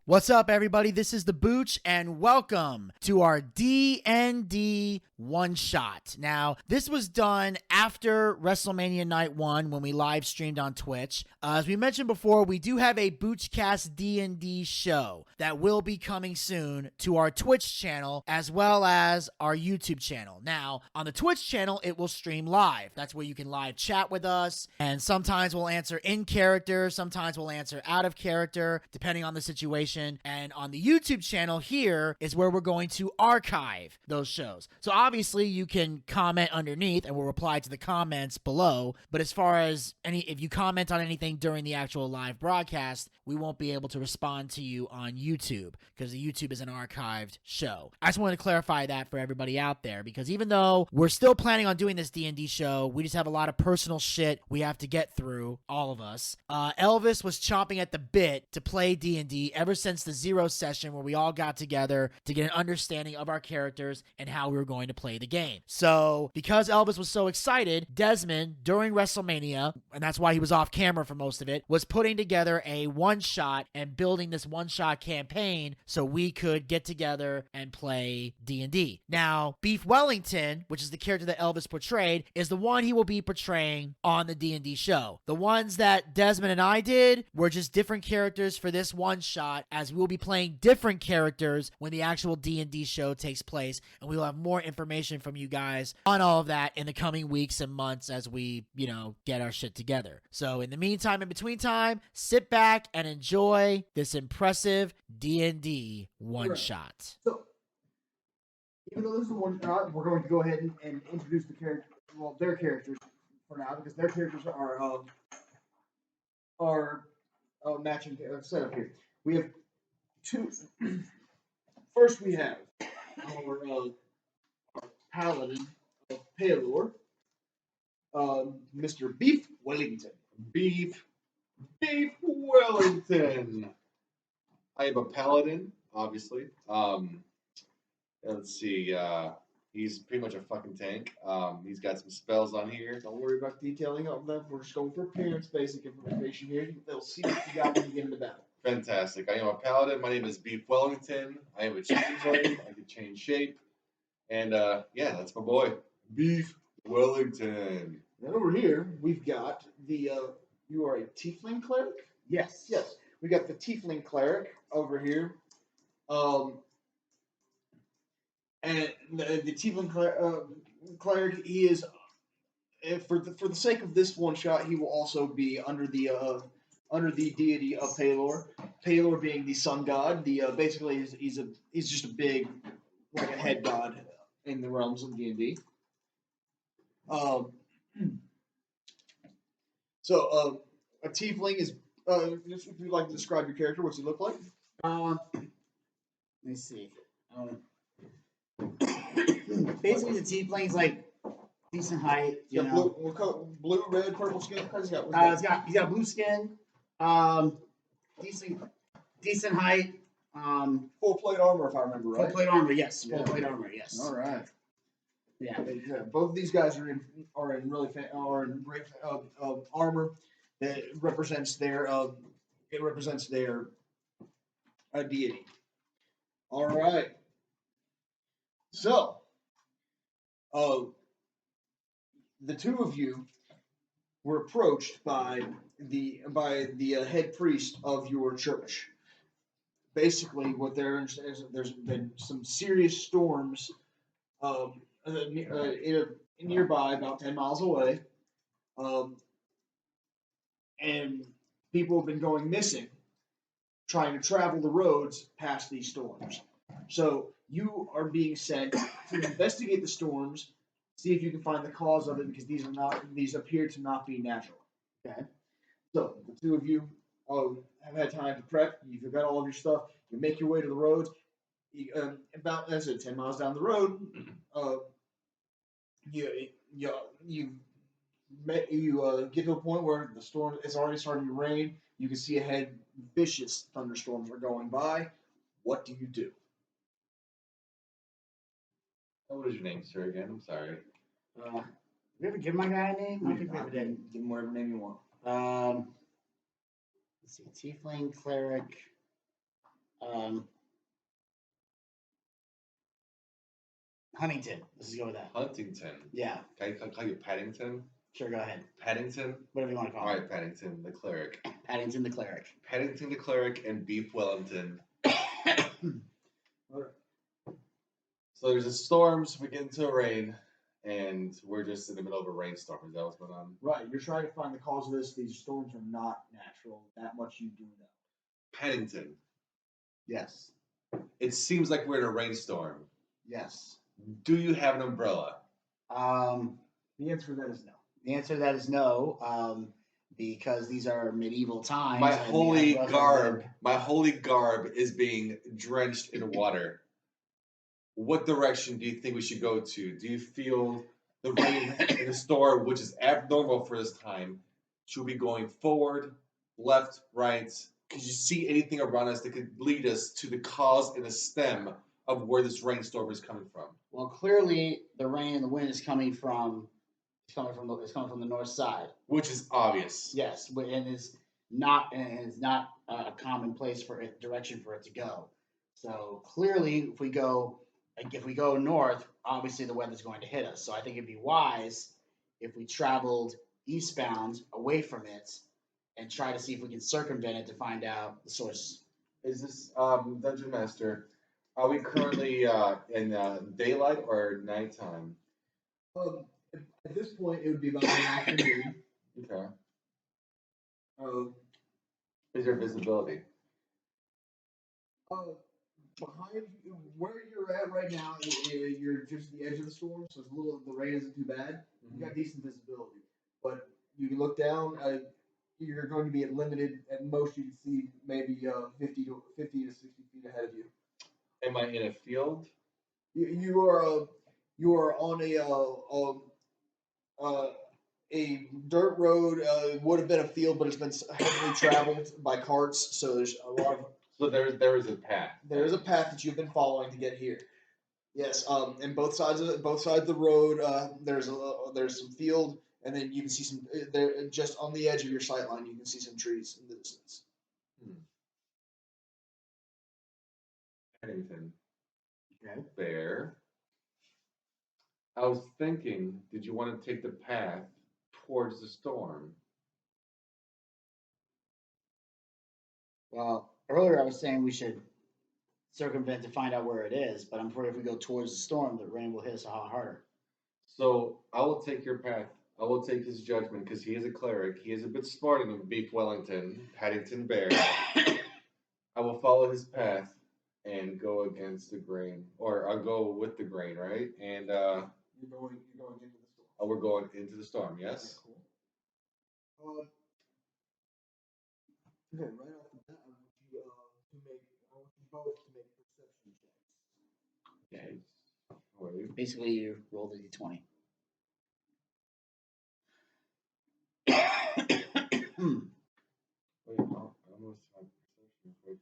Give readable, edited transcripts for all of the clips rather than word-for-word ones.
What's up, everybody? This is the Booch, and welcome to our D&D one-shot. Now, this was done after Wrestlemania Night 1 when we live streamed on Twitch. As we mentioned before, we do have a Boochcast D&D show that will be coming soon to our Twitch channel as well as our YouTube channel. Now, on the Twitch channel, it will stream live. That's where you can live chat with us, and sometimes we'll answer in character, sometimes we'll answer out of character, depending on the situation. And on the YouTube channel here is where we're going to archive those shows. So obviously you can comment underneath and we'll reply to the comments below. But as far as if you comment on anything during the actual live broadcast, we won't be able to respond to you on YouTube because the YouTube is an archived show. I just wanted to clarify that for everybody out there, because even though we're still planning on doing this D&D show, we just have a lot of personal shit we have to get through, all of us. Elvis was chomping at the bit to play D&D ever since the Zero session where we all got together to get an understanding of our characters and how we were going to play the game. So because Elvis was so excited, Desmond, during WrestleMania, and that's why he was off camera for most of it, was putting together a one-shot and building this one-shot campaign so we could get together and play D&D. Now, Beef Wellington, which is the character that Elvis portrayed, is the one he will be portraying on the D&D show. The ones that Desmond and I did were just different characters for this one-shot, as we will be playing different characters when the actual D&D show takes place, and we will have more information from you guys on all of that in the coming weeks and months as we, get our shit together. So in the meantime, in between time, sit back and enjoy this impressive D&D one-shot. So, even though this is a one-shot, we're going to go ahead and introduce the character, their characters for now, because their characters are matching setup here. We have two. First, we have our paladin of Palor, Mr. Beef Wellington. Beef Wellington. I am a paladin, obviously. Let's see. He's pretty much a fucking tank. He's got some spells on here. Don't worry about detailing of them. We're just going for appearance, basic information here. They'll see what you got when you get into battle. Fantastic. I am a paladin. My name is Beef Wellington. I am a changeling. I can change shape. And that's my boy, Beef Wellington. Then over here, we've got the, you are a tiefling cleric? Yes. Yes. We got the tiefling cleric over here. And the tiefling cleric, he is, for the sake of this one shot, he will also be under the deity of Palor. Palor being the sun god. Basically he's just a big, like a head god in the realms of D&D. So a tiefling is. If you'd like to describe your character, what's he look like? Let me see. Basically, the tiefling's like decent height. Blue, red, purple skin. How's he got? He's got blue skin. Decent height. Full plate armor, if I remember right. Full plate armor, yes. Full plate armor, yes. All right. Yeah. Both of these guys are in great armor that represents their deity. All right. So, the two of you were approached by the head priest of your church. Basically, what there's been some serious storms nearby, about 10 miles away, and people have been going missing, trying to travel the roads past these storms. So you are being sent to investigate the storms, see if you can find the cause of it, because these appear to not be natural. Okay. So the two of you have had time to prep. You've got all of your stuff. You make your way to the roads. About, as I said, 10 miles down the road, you get to a point where the storm is already starting to rain. You can see ahead, vicious thunderstorms are going by. What do you do? What is your name, sir, again? I'm sorry. We ever give my guy a name? I think we ever did. Give him whatever name you want. Let's see, tiefling, cleric. Huntington. Let's just go with that. Huntington. Yeah. Can I call you Paddington? Sure, go ahead. Paddington? Whatever you want to All call it. right, Paddington, the cleric. Paddington the cleric. Paddington the cleric and Beef Wellington. So there's a storm, so we get into a rain, and we're just in the middle of a rainstorm. Is that what's going on? Right. You're trying to find the cause of this. These storms are not natural. That much you do know. Paddington. Yes. It seems like we're in a rainstorm. Yes. Do you have an umbrella? The answer to that is no. The answer to that is no, because these are medieval times. My and holy the garb is being drenched in water. What direction do you think we should go to? Do you feel the rain in the storm, which is abnormal for this time, should we be going forward, left, right? Could you see anything around us that could lead us to the cause and the stem of where this rainstorm is coming from? Well, clearly the rain and the wind is coming from the north side. Which is obvious. Yes, and it's not a common place for it, direction for it to go. So clearly, if we go north, obviously the weather's going to hit us. So I think it'd be wise if we traveled eastbound away from it and try to see if we can circumvent it to find out the source. Is this Dungeon Master? Are we currently in daylight or nighttime? At this point, it would be about an afternoon. Okay. Is there visibility? Behind you, where you're at right now, you're just the edge of the storm, so the rain isn't too bad. Mm-hmm. You got decent visibility, but you can look down. You're going to be limited. At most, you can see maybe 50 to 60 feet ahead of you. Am I in a field? You are on a dirt road. It would have been a field, but it's been heavily traveled by carts, so there's a lot of. So there is a path. There is a path that you've been following to get here. Yes. And both sides of the road, there's some field, and then you can see some there just on the edge of your sight line. You can see some trees in the distance. Paddington. Okay. Bear. I was thinking, did you want to take the path towards the storm? Well, earlier I was saying we should circumvent to find out where it is, but I'm afraid if we go towards the storm, the rain will hit us a lot harder. So I will take your path. I will take his judgment because he is a cleric. He is a bit smarter than Beef Wellington, Paddington Bear. I will follow his path and go against the grain, or I'll go with the grain, right? And You're going into the storm. we're going into the storm. Yes. Okay, cool. Okay, right off the bat, I want you both to make perception checks. Okay. Wait. Basically, you roll the d20. Wait, I almost had perception. Wait.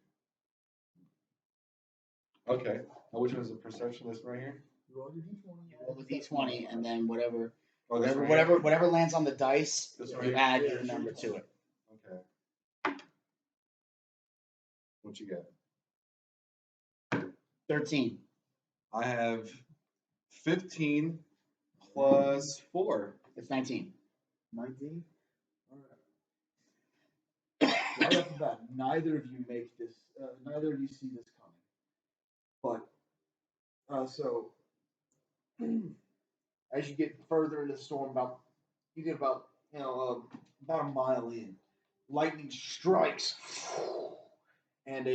Okay. Now, which one's the perception list right here? You roll your d20. You roll the d20, and then whatever Oh, this right here? lands on the dice, This you right here? add Yeah, your sure. number to it. Okay. What you got? 13. I have 15 plus 4. It's 19. 19. All right. Right off the bat, neither of you make this. Neither of you see this coming. But so as you get further into the storm, about a mile in, lightning strikes, and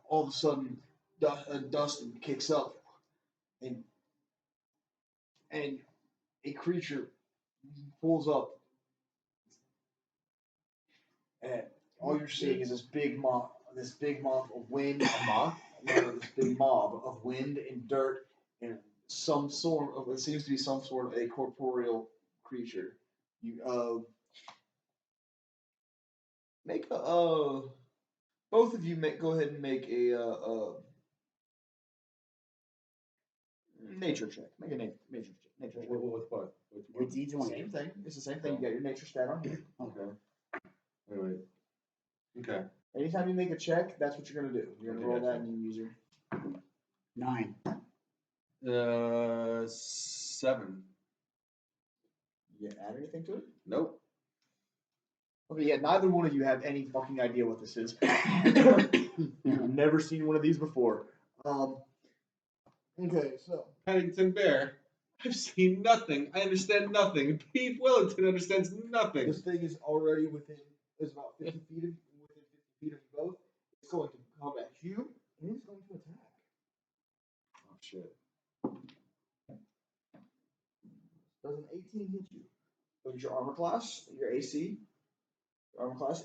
all of a sudden dust kicks up, and a creature pulls up, and all you're seeing is this big mob of wind. A moth? No, this big mob of wind and dirt and some sort of, it seems to be some sort of a corporeal creature. You make a both of you go ahead and make a nature check. Make a nature check. With what? Your d20. Same thing. It's the same thing. You got your nature stat on here. Okay. Wait. Okay. Anytime you make a check, that's what you're gonna do. You're gonna Okay, roll that gotcha. and use your. 9. 7. You add anything to it? Nope. Okay, yeah, neither one of you have any fucking idea what this is. You've never seen one of these before. Okay, so Paddington Bear. I've seen nothing. I understand nothing. Pete Wellington understands nothing. this thing is already is about 50 feet within 50 feet of you both. It's going to come at you, and it's going to attack. Oh shit. Does an 18 hit you? What is your armor class? Your AC? Your armor class?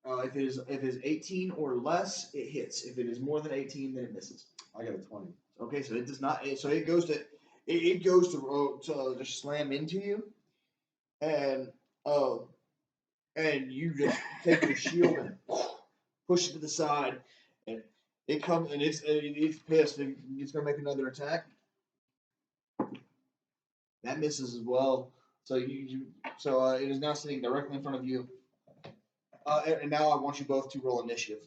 If it is 18 or less, it hits. If it is more than 18, then it misses. I got a 20. Okay, so it does not. So it goes to just slam into you, and you just take your shield and push it to the side, and it comes and it's pissed. And it's gonna make another attack. That misses as well. So it is now sitting directly in front of you. And now I want you both to roll initiative.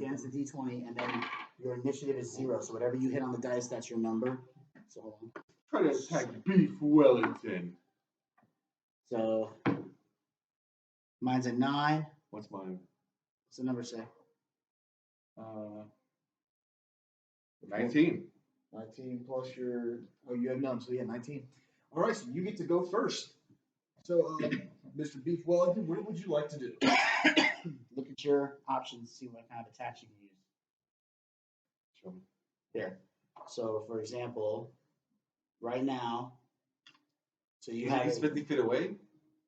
Dance the d20, and then your initiative is 0. So whatever you hit on the dice, that's your number. So hold on. Try to attack Beef Wellington. So mine's a 9. What's mine? What's the number say? 19. 19 plus your. Oh, you have none, so yeah, 19. All right, so you get to go first. So, Mr. Beef Wellington, what would you like to do? Look at your options, see what kind of attacks you can use. Show me. Here. So, for example, right now, so you He's have 50 feet away?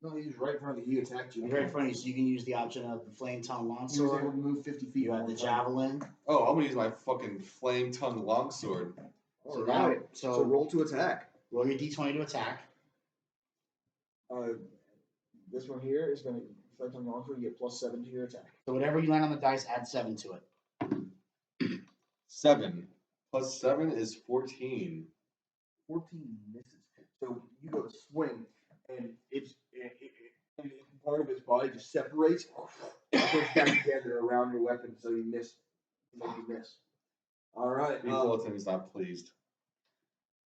No, he's right in front of you. He attacked you. right in front of you, so you can use the option of the flame tongue He was able to longsword. move 50 feet. You have the one time. javelin. Oh, I'm gonna use my fucking flame tongue longsword. All So right. now- So so- roll to attack. Roll your d20 to attack. This one here is going to reflect on long for you get +7 to your attack. So whatever you land on the dice, add 7 to it. 7 plus 7 is 14. 14 misses. So you go to swing, and and part of its body just separates, and goes back together around your weapon, so you miss. You miss. All right. Beef Wellington is not pleased.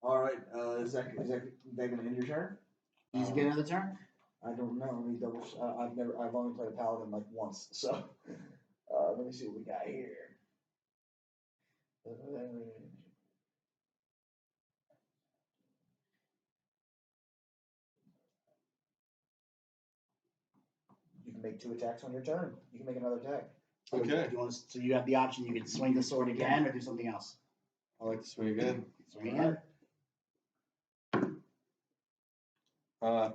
All right. Is that going to end your turn? Does he get another turn? I don't know. Let me double. I've only played a paladin like once, so let me see what we got here. You can make 2 attacks on your turn. You can make another attack. So Okay. so you have the option, you can swing the sword again or do something else. I like to swing again. Swing again.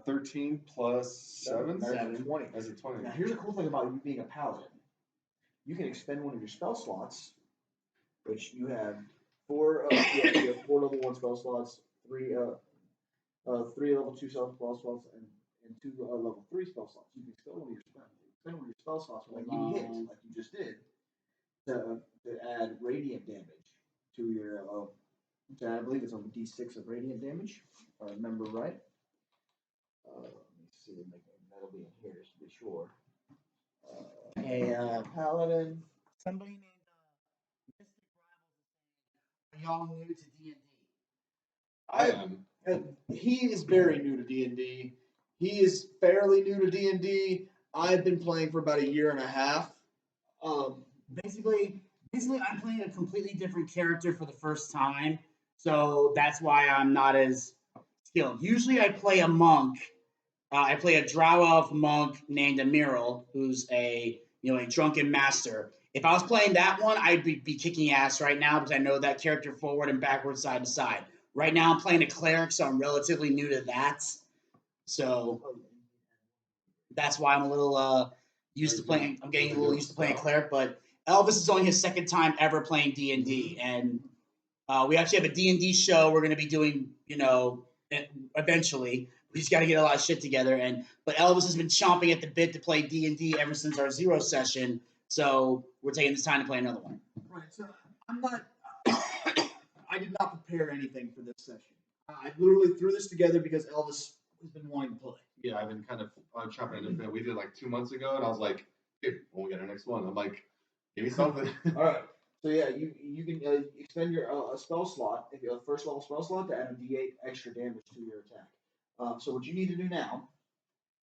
13 plus 7? That's a 7. 20. That's a 20. Now, here's a cool thing about you being a paladin. You can expend one of your spell slots, which you have 4. You have 4 level 1 spell slots, 3 level 2 spell slots, and 2 level 3 spell slots. You can expend one of your spell slots when you hit, like you just did, to add radiant damage to your. I believe it's a d6 of radiant damage, if I remember right. Let me see. That'll be in here just to be sure. Hey, Paladin. somebody named Mystic Rivals is saying, are y'all new to D&D? I am. He is very new to D&D. He is fairly new to D&D. I've been playing for about a year and a half. Basically, I'm playing a completely different character for the first time, so that's why I'm not as skilled. Usually, I play a monk. I play a drow elf monk named Amiral, who's a drunken master. If I was playing that one, I'd be kicking ass right now because I know that character forward and backwards, side to side. Right now, I'm playing a cleric, so I'm relatively new to that. So that's why I'm a little used to playing. I'm getting a little used to playing cleric, but Elvis is only his second time ever playing D&D, and we actually have a D&D show we're going to be doing, eventually. We just got to get a lot of shit together, but Elvis has been chomping at the bit to play D&D ever since our 0 session, so we're taking this time to play another one. Right. So I'm not. I did not prepare anything for this session. I literally threw this together because Elvis has been wanting to play. Yeah, I've been kind of chopping it a bit. We did like 2 months ago, and I was like, hey, when we get our next one, I'm like, give me something. All right. So yeah, you can expend your spell slot if you have a first level spell slot to add a D8 extra damage to your attack. So what you need to do now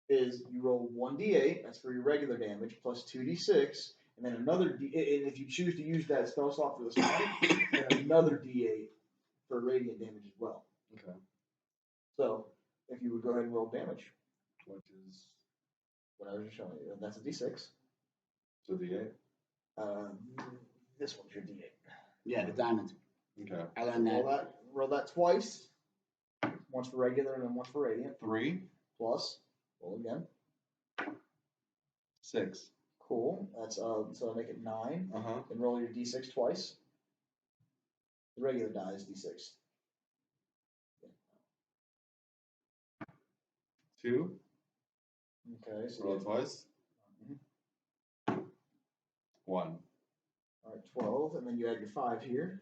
is you roll 1d8, that's for your regular damage, plus 2d6, and then another and if you choose to use that spell slot for the slide, then another d8 for radiant damage as well. Okay. So if you would go ahead and roll damage, Which is what I was just showing you, that's a d6. so D8. This one's your d8. Yeah, the diamond. Okay. I learned that. Roll that twice. Once for regular and then once for radiant. 3, Plus, roll again. 6. Cool. That's so I make it 9. Uh-huh. Then roll your d6 twice. The regular die is d6. 2. Okay, so Roll twice. 1. all right, 12, and then you add your 5 here.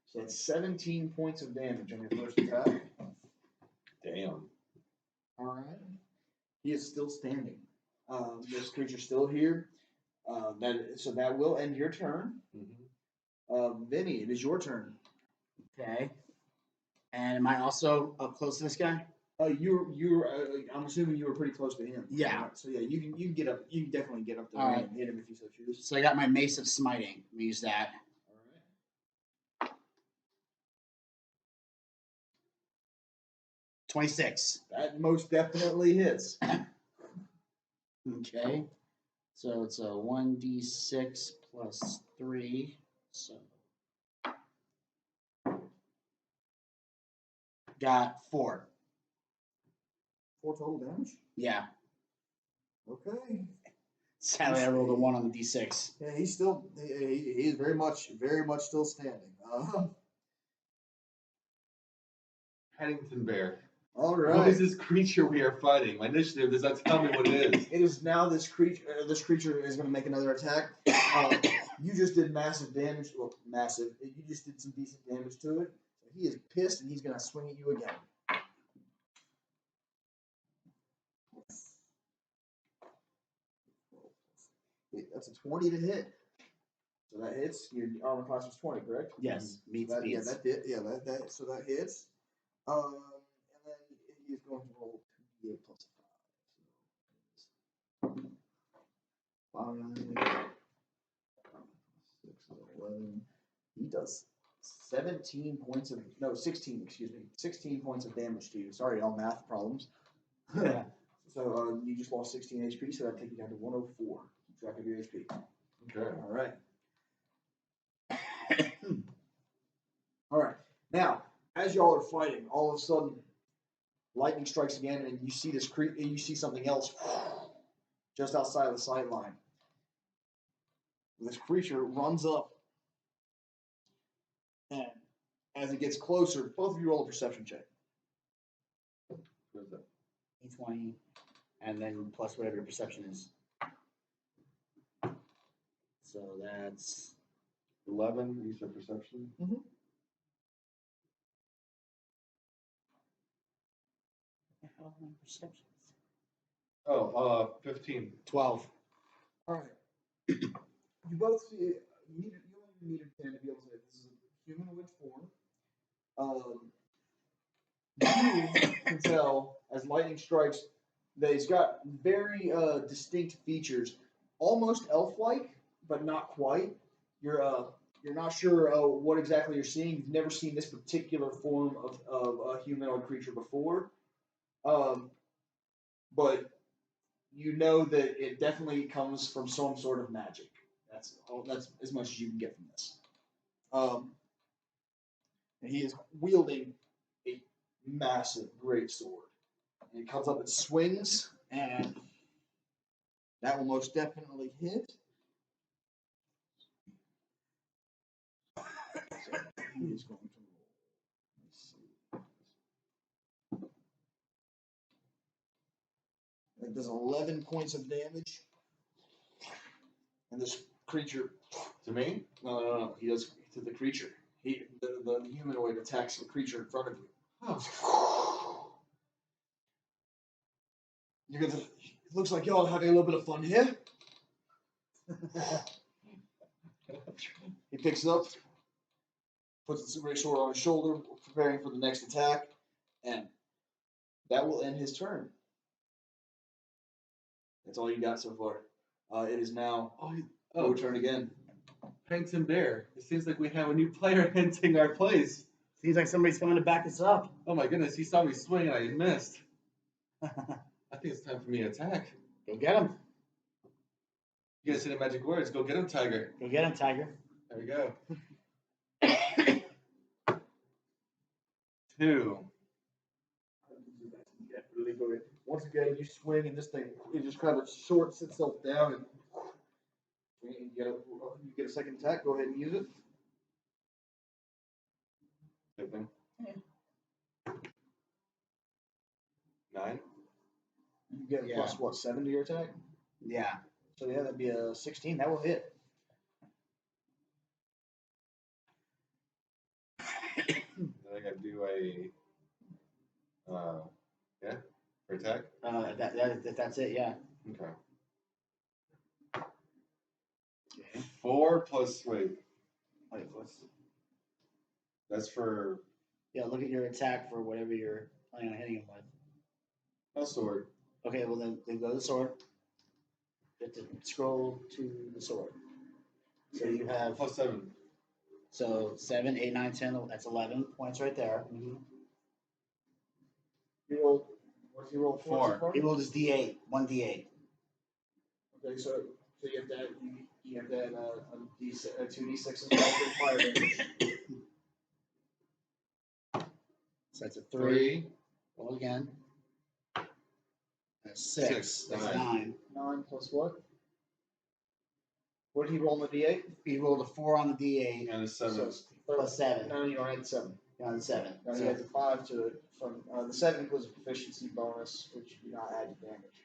So that's 17 points of damage on your first attack. Damn. All right. He is still standing. This creature's still here. So that will end your turn. Mm-hmm. Vinny, it is your turn. Okay. And am I also up close to this guy? I'm assuming you were pretty close to him. Yeah. Right? So yeah, you can get up. You can definitely get up there All right. and hit him if you so choose. So I got my Mace of Smiting. Let me use that. All right. 26. That most definitely hits. Okay. So it's a 1d6 plus 3. So got 4. 4 total damage. Yeah. Okay. Sadly, I rolled a 1 on the d6. Yeah, he's still he is very much still standing. Paddington Bear. All What right. is this creature we are fighting? My initiative does not tell me what it is. It is now this creature. This creature is going to make another attack. You just did massive damage. Well, massive. You just did some decent damage to it. So he is pissed, and he's going to swing at you again. That's a 20 to hit. So that hits. Your armor class was 20, correct? Yes. Meets That, yeah, beats. that did. Yeah, that. So that hits. And then he is going to roll 2d8 plus 5. 5, 6, 11. He does 16 points of damage to you. Sorry, all math problems. Yeah. So you just lost 16 HP, so that takes you down to 104. Keep track of your HP. Okay. All right. All right. Now, as y'all are fighting, all of a sudden, lightning strikes again, and you see you see something else just outside of the sight line. This creature runs up, and as it gets closer, both of you roll a perception check. What is that? D20, and then plus whatever your perception is. So that's 11, you said perception? Mm-hmm. what the hell are my perceptions? Oh, 15. 12. All right. You both see. You only need a 10 to be able to say this is a humanoid form. You can tell as lightning strikes that he's got very distinct features, almost elf-like, but not quite. You're not sure what exactly you're seeing. You've never seen this particular form of a humanoid creature before, but you know that it definitely comes from some sort of magic. That's as much as you can get from this. And he is wielding a massive great sword. And it comes up and swings, and that will most definitely hit. So he is going to roll. Let's see. It does 11 points of damage. And this creature. To me? No. He does to the creature. The humanoid attacks the creature in front of you. Oh. It looks like y'all are having a little bit of fun here. He picks it up, puts the super sword on his shoulder, preparing for the next attack, and that will end his turn. That's all you got so far. It is now your turn again. Paddington Bear. It seems like we have a new player hinting our place. Seems like somebody's coming to back us up. Oh my goodness, he saw me swing and I missed. I think it's time for me to attack. Go get him. You gotta say the magic words. Go get him, Tiger. Go get him, Tiger. There we go. 2. Once again, you swing and this thing, it just kind of shorts itself down and you get a second attack. Go ahead and use it. Same thing. 9. You get Yeah. plus what, 7 to your attack? Yeah. So yeah, that'd be a 16. That will hit. Then I gotta do for attack. That's it. Yeah. Okay. Okay. 4 plus Wait, what's? that's for Yeah, look at your attack for whatever you're planning on hitting him with. a sword. Okay, well then go to the sword. You have to scroll to the sword. So you have Plus 7. 7, 8, 9, 10. That's 11 points right there. You roll. What does he roll? 4. He rolled his D8, 1 D8. Okay, so you have to add a 2d6 as well for fire damage. So that's a 3. 3. Roll again. That's 6. Six, That's 9. 9. 9 plus what? What did he roll on the d8? He rolled a 4 on the D8 And a 7. So it's plus 7 No, you don't add 7. on the 7. No, he So adds a 5 to it. From the 7 was a proficiency bonus, which you do not add to damage.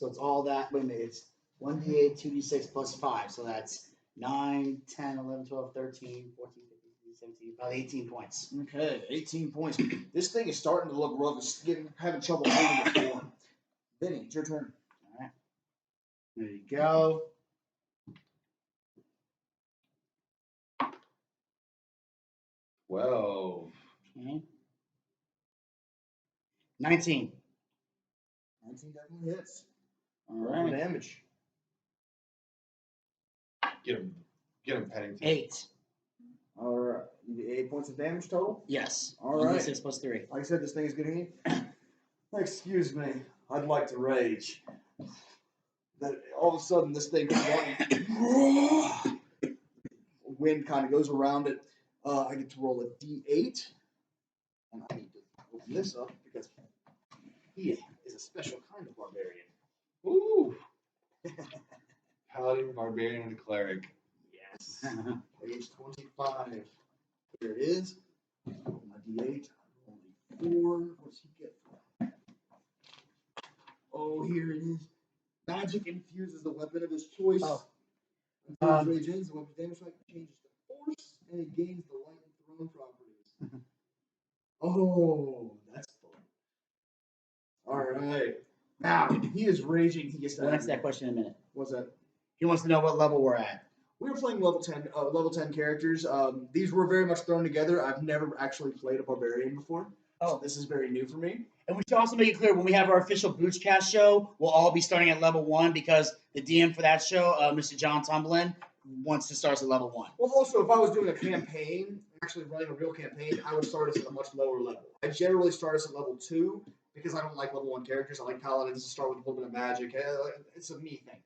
it's all that. Wait a minute. It's 1 D8, 2 D6 plus 5. So that's 9, 10, 11, 12, 13, 14, 15, 16, 17, about 18 points. Okay, 18 points. This thing is starting to look rough. It's having trouble holding the form. Vinny, it's your turn. All right. There you go. 12. Okay. 19. 19 definitely hits. All Roll right. for damage. Get him, Paddington. 8. All right. You get 8 points of damage total. Yes. All right. 6 plus 3. Like I said, this thing is getting me. Excuse me. I'd like to rage. That all of a sudden this thing is running. Wind kind of goes around it. I get to roll a d8. And I need to open this up because he is a special kind of barbarian. Ooh. Paladin, Barbarian, and Cleric. Yes. Age 25. Here it is. My d8. Only 4. What's he get for? Oh, here it is. Magic infuses the weapon of his choice. Oh. Until his rage ends, the weapon's damage type changes to force, and it gains the light and throne properties. Oh, that's fun. Alright. Now, he is raging. He gets to We'll answer that question in a minute. What's that? He wants to know what level we're at. We were playing level 10 characters. These were very much thrown together. I've never actually played a barbarian before. Oh. This is very new for me. And we should also make it clear, when we have our official Boochcast show, we'll all be starting at level 1 because the DM for that show, Mr. John Tumblin, wants to start us at level 1. Well, also, if I was doing a campaign, actually running a real campaign, I would start us at a much lower level. I generally start us at level 2 because I don't like level 1 characters. I like paladins to start with a little bit of magic. It's a me thing.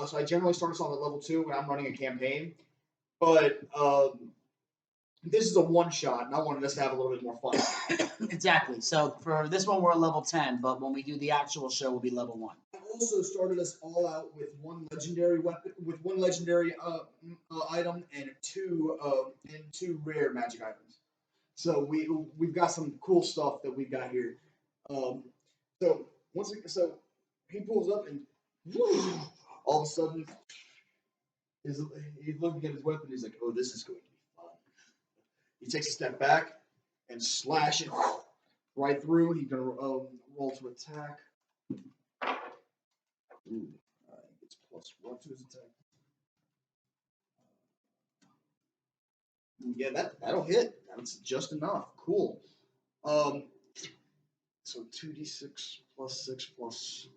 So I generally start us off at level 2 when I'm running a campaign. But this is a one-shot, and I wanted us to have a little bit more fun. Exactly. So for this one, we're at level 10, but when we do the actual show, we'll be level 1. I also started us all out with one legendary weapon, with one legendary item, and two rare magic items. So we've got some cool stuff that we've got here. So he pulls up and all of a sudden he's looking at his weapon. He's like, "Oh, this is going to be fun." He takes a step back and slash it right through. He's gonna roll to attack. Ooh, it's +1 to his attack. Yeah, that'll hit. That's just enough. Cool. So 2d6 plus 6 plus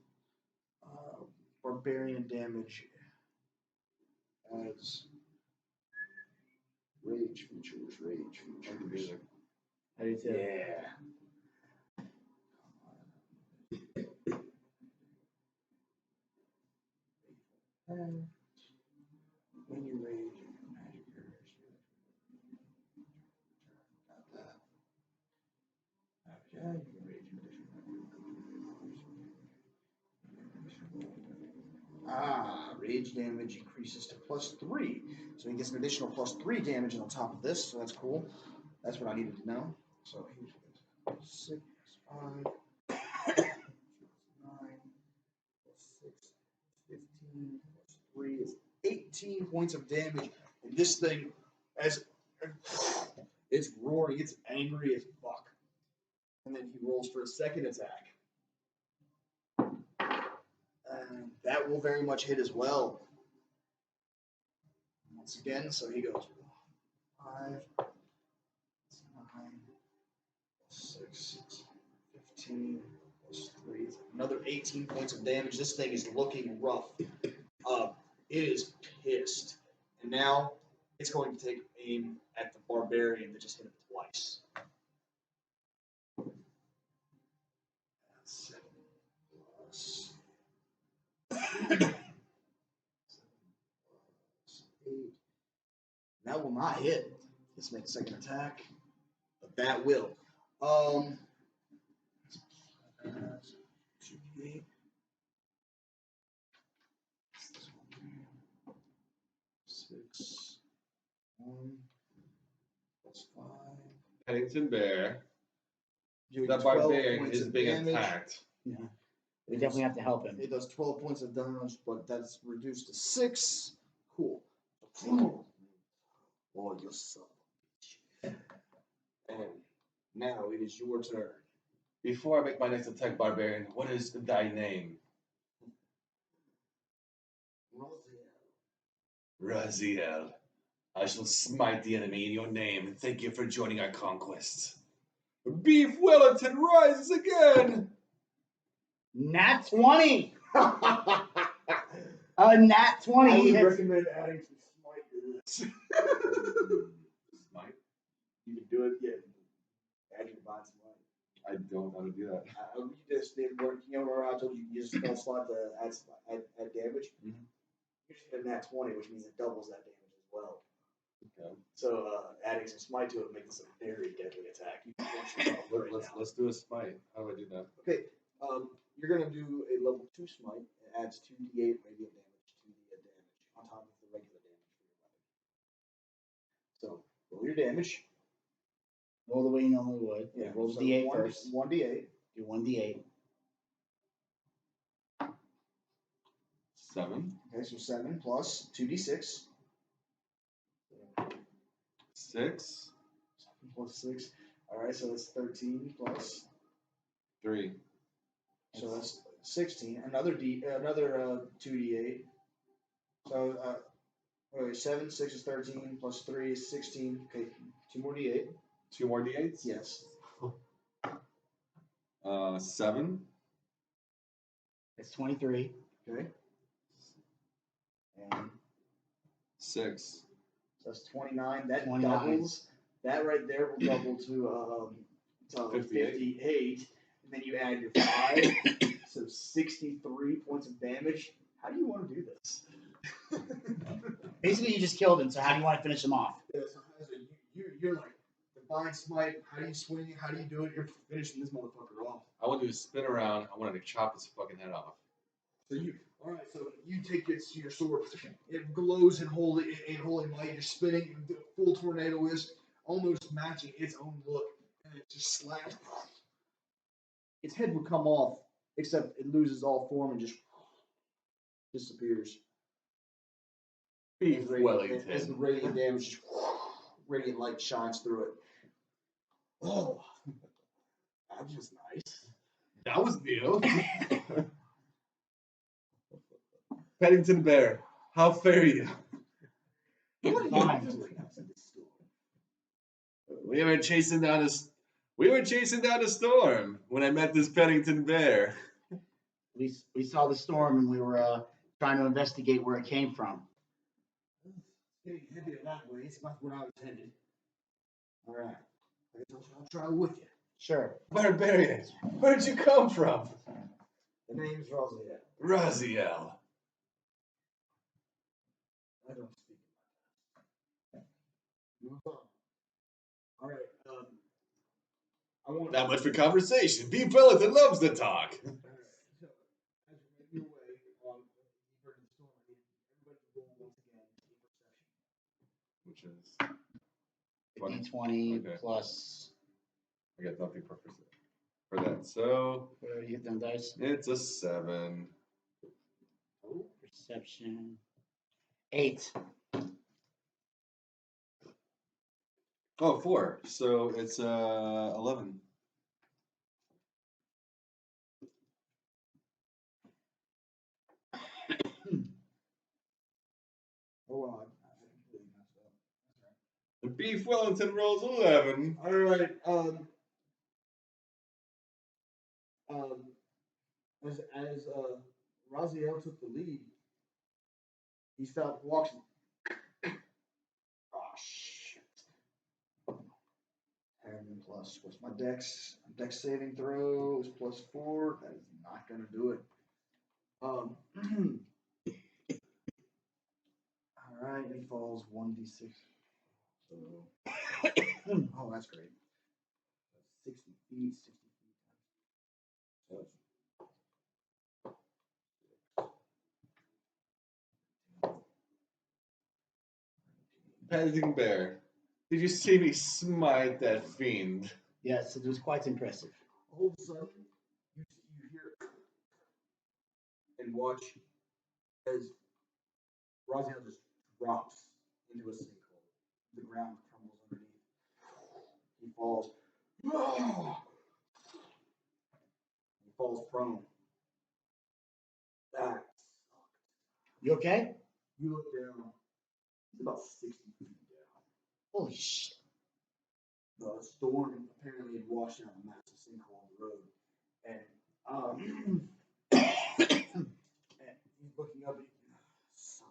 barbarian damage adds rage features. How do you say? Yeah. When you rage, magic got that. Okay, you can rage rage damage increases to +3. So he gets an additional +3 damage on top of this, so that's cool. That's what I needed to know. So he's 6, 5, 9, plus 6, 15, plus 3 is 18 points of damage. And this thing, as it's roaring, it's angry as fuck. And then he rolls for a second attack. And that will very much hit as well. Once again, so he goes 5, 9, 6, 15, plus 3. Another 18 points of damage. This thing is looking rough. It is pissed. And now it's going to take aim at the barbarian that just hit him twice. 7 plus 8. That will not hit. Let's make a second attack. But that will. 2d8. 6, 1, plus 5. Paddington Bear. Doing That 12 barbarian points is of being damage. attacked. Yeah. We definitely have to help him. It does 12 points of damage, but that's reduced to 6. Cool. Oh, you son of a bitch. And now it is your turn. Before I make my next attack, barbarian, what is thy name? Raziel. I shall smite the enemy in your name, and thank you for joining our conquest. Beef Wellington rises again! Nat 20! A nat 20! I would hits. recommend adding some smite to this. Smite? You can do it, yeah. Add your divine smite. I don't know how to do that. You just did work. You know where I told you just spell slot to add damage? Mhm. You just hit a nat 20, which means it doubles that damage as well. Okay. So adding some smite to it makes this a very deadly attack. You can finish it off right now. Let's do a smite. How do I do that? Okay, you're gonna do a level 2 smite. It adds 2d8 radiant damage to the damage on top of the regular damage for your weapon. So roll your damage. Roll the way you normally would. Yeah, Roll so the d8 first. 1d8. Do 1d8. 7. Okay, so 7 plus 2d6. 6. 7 plus 6. All right, so that's 13 plus. 3. So that's 16. Another 2d8. So 7, 6 is 13 plus 3 is 16. Okay, 2 more d8. 2 more d8s? Yes. 7. It's 23. Okay. And 6. so that's 29. That 29. doubles. That right there will double to 58. And then you add your 5. So 63 points of damage. How do you want to do this? Basically, you just killed him, so how do you want to finish him off? Yeah, so you're like, divine smite. How do you swing it? How do you do it? You're finishing this motherfucker off. I want to do a spin around. I want to chop his fucking head off. So you take your sword. It glows in holy light. You're spinning full tornado whisk, almost matching its own look, and it just slaps. Its head would come off, except it loses all form and just disappears. Beef As the Wellington. radiant damage, just radiant light shines through it. Oh, that was nice. That was new. Paddington Bear, how fare you? What are you Fine. doing out in this storm? We were chasing down a storm when I met this Paddington bear. We saw the storm and we were trying to investigate where it came from. It's getting heavier that way. It's not where I was headed. All right. I guess I'll travel with you. Sure. Barbarian, where'd you come from? The name's Rosalind. Raziel. I don't speak about that. Move on. All right. I want. Not much for conversation. Beef Wellington loves to talk. So, as you're making your way on deeper into the storm, everybody roll once again a perception. Which is D20 Okay. plus I got nothing for that. So whatever you hit them dice. it's a 7. Perception. 8. Oh, 4. So it's 11. Oh, well, I completely messed up. That's right. Beef Wellington rolls 11. All right. As Raziel took the lead, he stopped walking. Oh shit! 10 plus. What's my dex? Dex saving throw is +4. That is not gonna do it. All right, he falls 1d6. So, oh, that's great. 60 feet, 60 feet. So Paddington Bear, did you see me smite that fiend? Yes, it was quite impressive. all of a sudden, you hear and watch as Raziel just drops into a sinkhole. The ground crumbles underneath. He falls. He falls prone. That sucked. You okay? You look down. It's about 60 feet down. Holy shit. The storm apparently had washed out a massive sinkhole on the road. And and he's looking up at you. Son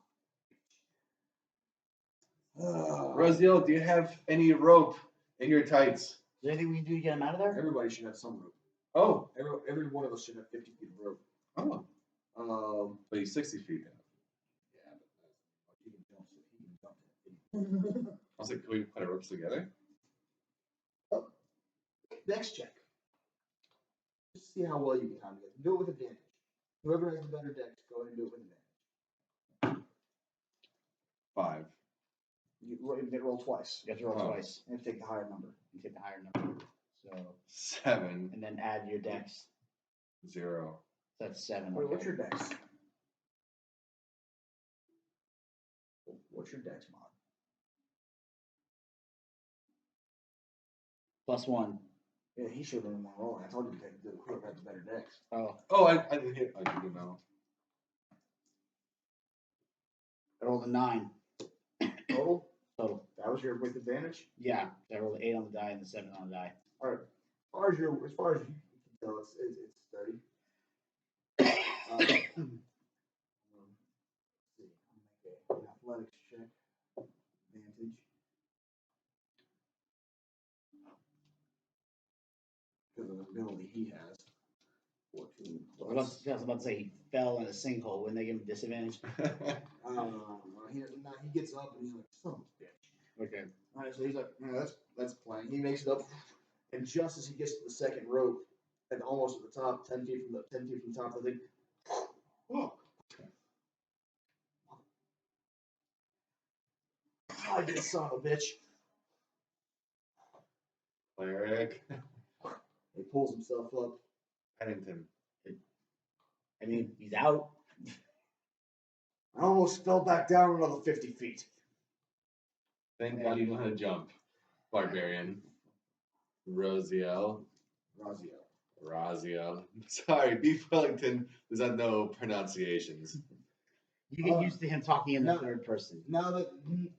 of a bitch. Raziel, do you have any rope in your tights? Is there anything we can do to get him out of there? Everybody should have some rope. Oh. Every one of us should have 50 feet of rope. Oh. But he's 60 feet down. Yeah, but he can jump. He can jump. I was like, can we put our ropes together? Dex check. Just see how well you can time it. Do it with advantage. Whoever has the better dex, go ahead and do it with advantage. 5. You roll twice. You have to roll twice. You have to take the higher number. You take the higher number. So 7. and then add your dex. 0. So that's 7. Wait, okay. what's your dex? What's your dex mod? +1. Yeah, he should have been more rolling. I told you to take whoever had the better dex. Oh, I didn't hit. I didn't know. I rolled a 9 Total? total. That was your with advantage? Yeah, I rolled an 8 on the die and a 7 on the die. All right. As far as you can tell, it's sturdy. Let's see. I'll make an athletics check. Advantage. Because of the ability he has. 14 I was about to say he fell in a sinkhole. Wouldn't they give him disadvantage? He gets up and he's like, son of a bitch. Okay. All right, so he's like, yeah, that's playing. He makes it up, and just as he gets to the second rope, and almost at the top, 10 feet from the top of the thing, I get son of a bitch. Cleric. He pulls himself up. Paddington. I mean, he's out. I almost fell back down another 50 feet. Thank God you know how to jump. Barbarian. Raziel. Sorry, Beef Wellington does not know pronunciations. You get used to him talking in the third person. Now that the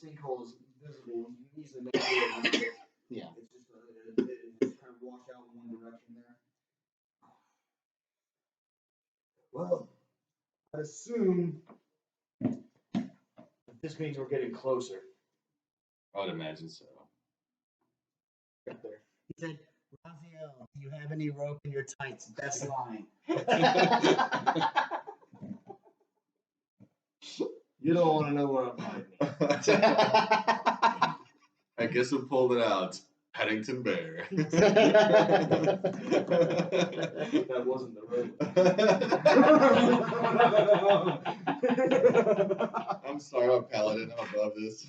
sinkhole is visible. You can easily make it. Yeah. It's just it just kind of wash out in one direction there. Well, I assume that this means we're getting closer. I would imagine so. Right there. He said, Raziel, do you have any rope in your tights? Best line. You don't want to know where I'm hiding. I guess we pulled it out. Paddington Bear. That wasn't the rope. I'm sorry, I'm a paladin. I'm above this.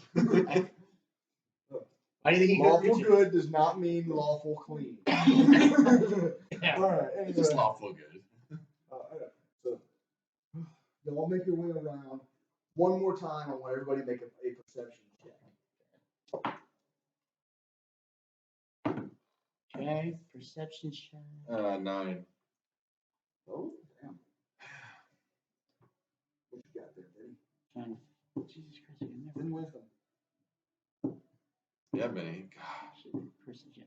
Why do you think he Lawful good does not mean lawful clean. Yeah. All right. Anyway. It's just lawful good. So, y'all make your way around one more time. I want everybody to make a perception check. Okay, perception check. 9. Oh, damn. What you got there, Benny? Jesus Christ, I can never. Been with them. Yeah, Benny. Gosh. Perception.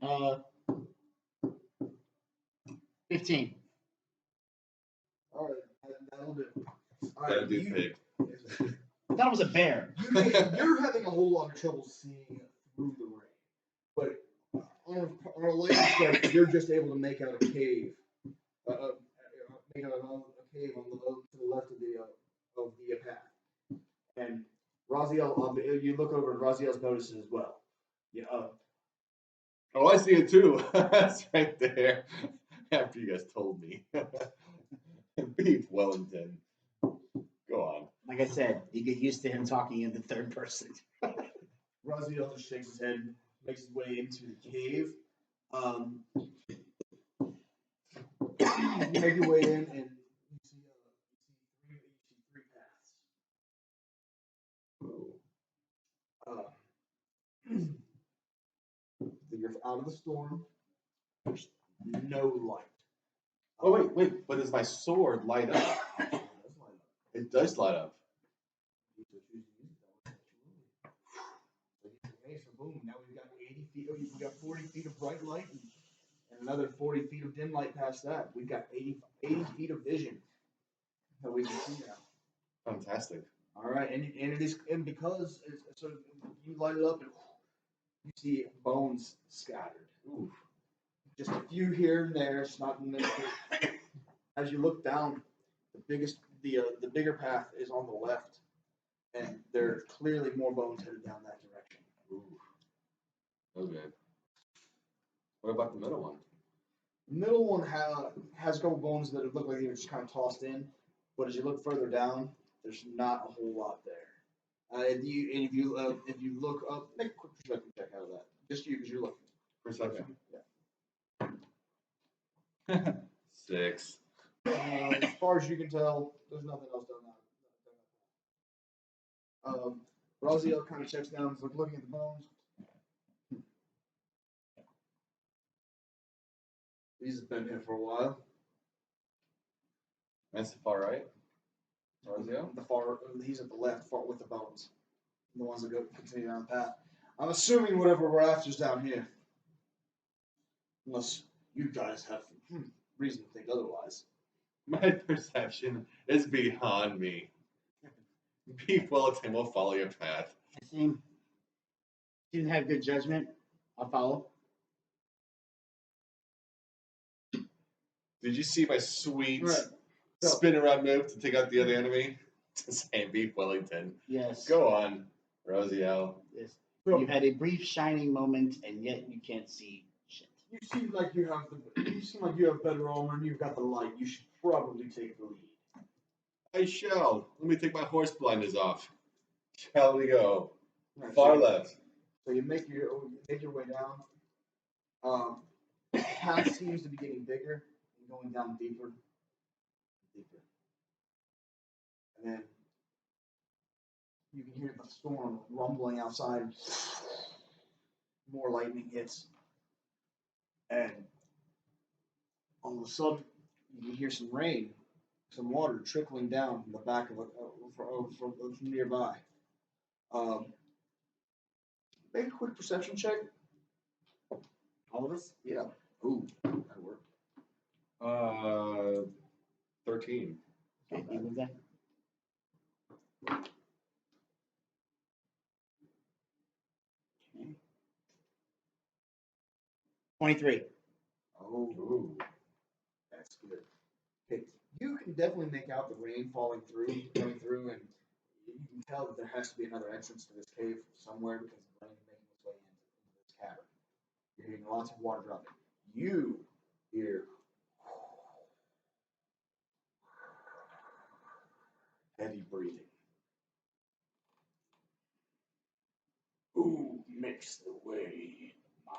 15. All right, that'll do. All That'll right, do, pig. I thought it was a bear. You're having a whole lot of trouble seeing through the rain, but on a light perspective, you're just able to make out a cave. Make out a cave on to the left of the path. And Raziel, you look over and Raziel's notices as well. Yeah. Oh, I see it too. That's right there. After you guys told me. Beef Wellington. Go on. Like I said, you get used to him talking in the third person. Raziel just shakes his head, makes his way into the cave. You make your way in, and you see three paths. You're out of the storm. There's no light. Oh, wait. But does my sword light up? It does light up. Okay, so boom, now we've got 80 feet. We've got 40 feet of bright light and another 40 feet of dim light past that. We've got 80 feet of vision that we can see now. Fantastic. All right, and because it's, so you light it up and you see bones scattered. Ooh. Just a few here and there. It's not in this. As you look down, the bigger path is on the left, and there's clearly more bones headed down that direction. Ooh. Okay. What about the middle one? The middle one has a couple bones that look like they were just kind of tossed in, but as you look further down, there's not a whole lot there. If you look up, make a quick perception check out of that. Just you, because you're looking. Perception. Yeah. 6. As far as you can tell, there's nothing else down that. Raziel kind of checks down, is looking at the bones. These have been here for a while. That's the far right. Raziel? He's at the left, far with the bones. The ones that continue down the path. I'm assuming whatever we're after is down here. Unless you guys have reason to think otherwise. My perception is beyond me. Beef Wellington will follow your path. I see. You didn't have good judgment. I'll follow. Did you see my sweet Right. So, spin around move to take out the other enemy? To say Beef Wellington. Yes. Go on, Raziel. Yes. so You had a brief shining moment, and yet you can't see shit. you seem like you have better armor and you've got the light. You should probably take the lead. I shall. Let me take my horse blinders off. Shall we go? Right, Far so- left. So you make your way down. The path seems to be getting bigger and going down deeper. And then you can hear the storm rumbling outside. More lightning hits. And all of a sudden, you can hear some rain, some water trickling down from the back of from nearby. Make a quick perception check. All of us? Yeah. Ooh, that'll work. 13. Okay, you move that? Okay. 23. Oh, Ooh. that's good. Okay, you can definitely make out the rain coming through, and you can tell that there has to be another entrance to this cave somewhere because the rain is making its way into this cavern. You're hearing lots of water dropping. You hear heavy breathing. Who makes the way my way?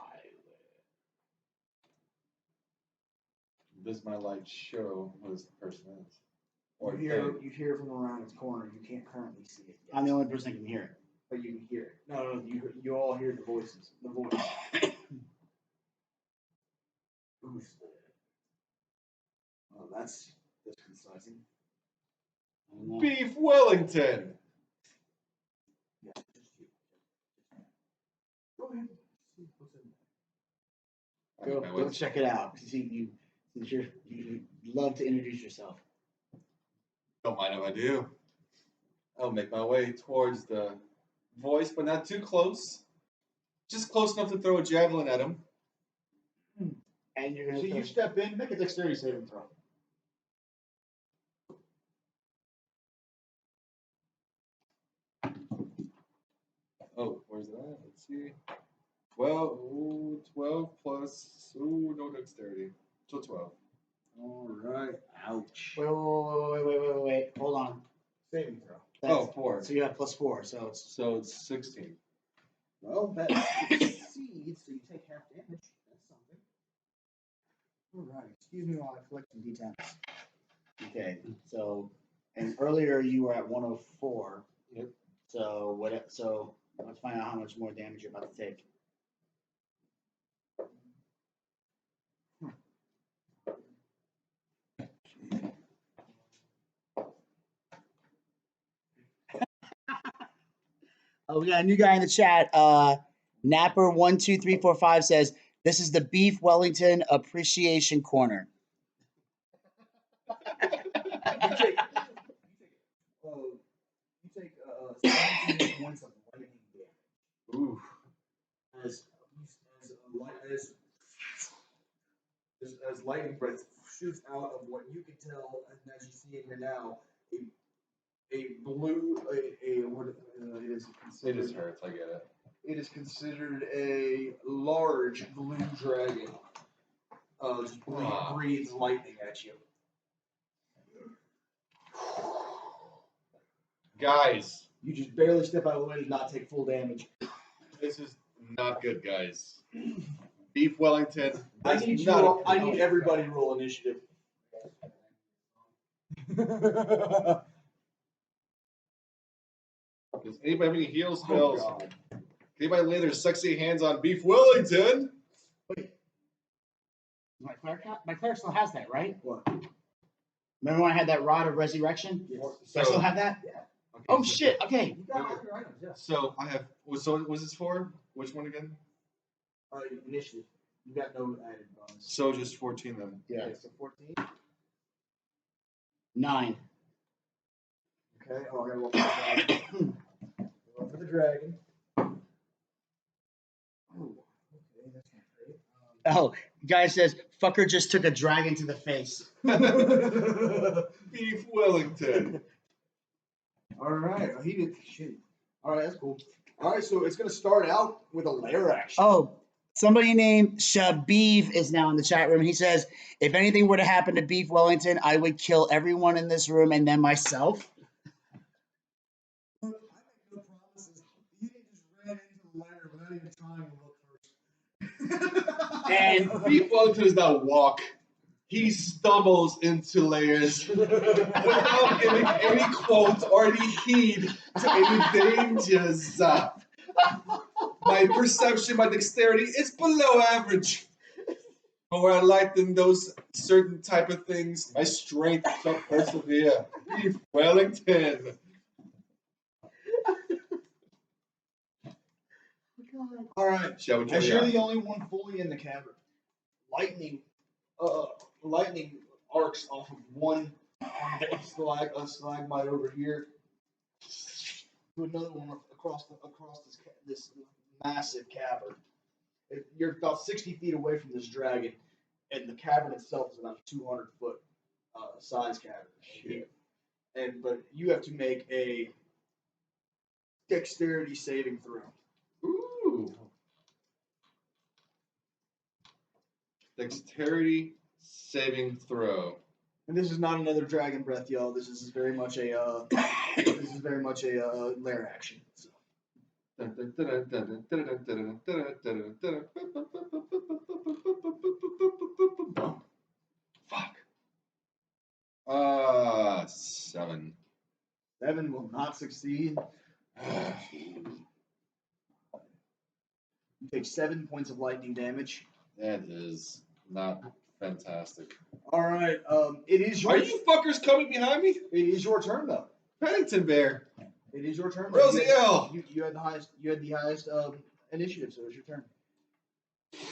Does my light show who this person is? Or You hear from around its corner. You can't currently see it yet. I'm the only person that can hear it. But you can hear it. No, you all hear the voices. The voice. Who's there? Oh, that's concising. I don't know. Beef Wellington. Yeah, just you. Go ahead. See what's in there. Go check it out. See, you love to introduce yourself. Don't mind if I do. I'll make my way towards the voice, but not too close. Just close enough to throw a javelin at him. And you're gonna. So you step in, make a dexterity saving throw. Oh, where's that? Let's see. 12, ooh, 12 plus, ooh, no dexterity. So 12. All right. Ouch. Wait. Hold on. Saving throw. Oh, 4. So you have +4. So it's. So it's 16. Well, that succeeds, so you take half damage. That's something. All right. Excuse me while I collect some d10s. Okay. So, and earlier you were at 104. Yep. So what? So let's find out how much more damage you're about to take. Oh, we got a new guy in the chat. Napper12345 says, "This is the Beef Wellington Appreciation Corner." You take 17 points of lightning damage. Ooh. As lightning breath shoots out of what you can tell, and as you see in here now, a blue what it is It considered. just hurts, I get it. It is considered a large blue dragon. Just breathes lightning at you. Guys, You just barely step out of the way to not take full damage. this is not good, guys. Beef Wellington. I does need not I need everybody to roll initiative. Does anybody have any heal Oh, spells? God. Can anybody lay their sexy hands on Beef Wellington? My cleric still has that, right? What? Remember when I had that rod of resurrection? Yes. Do I still have that? Yeah. Okay, Oh so- shit! Okay. You got all your items, yes. So I have. So what was this for? Which one again? Initiative. You got no added bonus. So just 14 then. Yeah. Okay, so 14. 9. Okay. Oh, I gotta roll for the dragon. Roll for the dragon. Oh, okay, that's not great. Oh, guy says, "Fucker just took a dragon to the face." Beef Wellington. All right. He did shit. All right, that's cool. All right, so it's gonna start out with a lair action. Oh, somebody named Shabib is now in the chat room. He says, "If anything were to happen to Beef Wellington, I would kill everyone in this room and then myself." Look, I make no promises. He just ran into the lair without even trying to look first. And Beef Wellington does not walk. He stumbles into layers without giving any quote or any heed to any dangers. My perception, my dexterity is below average. But where I like in those certain type of things, my strength shall persevere. Beef Wellington. God. right. Shall we As carry you're on? the only one fully in the cavern, lightning arcs off of one stalagmite over here to another one across this massive cavern. You're about 60 feet away from this dragon, and the cavern itself is about a 200-foot size cavern. But you have to make a dexterity saving throw. Ooh. Dexterity saving throw. And this is not another dragon breath, y'all. This is very much a lair action. So. Fuck. 7. 7 will not succeed. You take 7 points of lightning damage. That is not fantastic. All right. It is your. Are you fuckers coming behind me? It is your turn, though. Paddington Bear. It is your turn. Rosie L. You had the highest. You had the highest initiative, so it's your turn.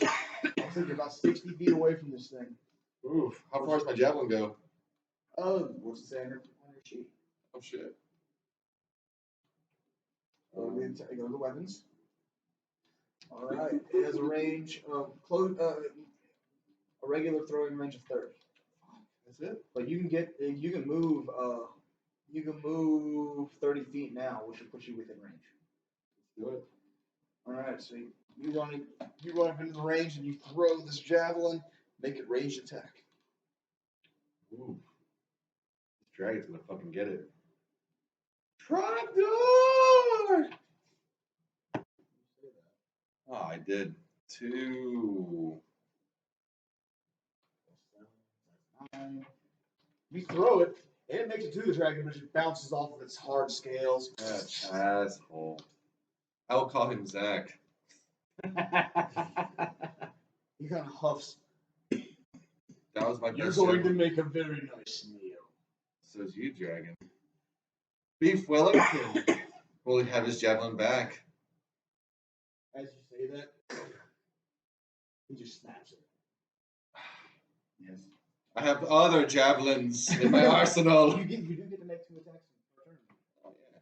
Looks like you're about 60 feet away from this thing. Oof. How far does my javelin go? What's it say on your sheet? Oh shit. Go to the weapons. All right. It has a range of a regular throwing range of 30. That's it? But you can move 30 feet now, which will put you within range. Let's do it. All right. So you run up into the range and you throw this javelin, make it ranged attack. Ooh. This dragon's gonna fucking get it. Trapdoor! Oh, I did. 2. You throw it, and it makes it to the dragon, but it bounces off of its hard scales. That asshole. I will call him Zach. He kind of huffs. That was my You're best going to javelin. make a very nice meal. Says you, dragon. Beef Wellington. Will he have his javelin back? As you say that, he just snaps it. Yes. I have other javelins in my arsenal. You do get to make 2 attacks per turn. Oh, yeah.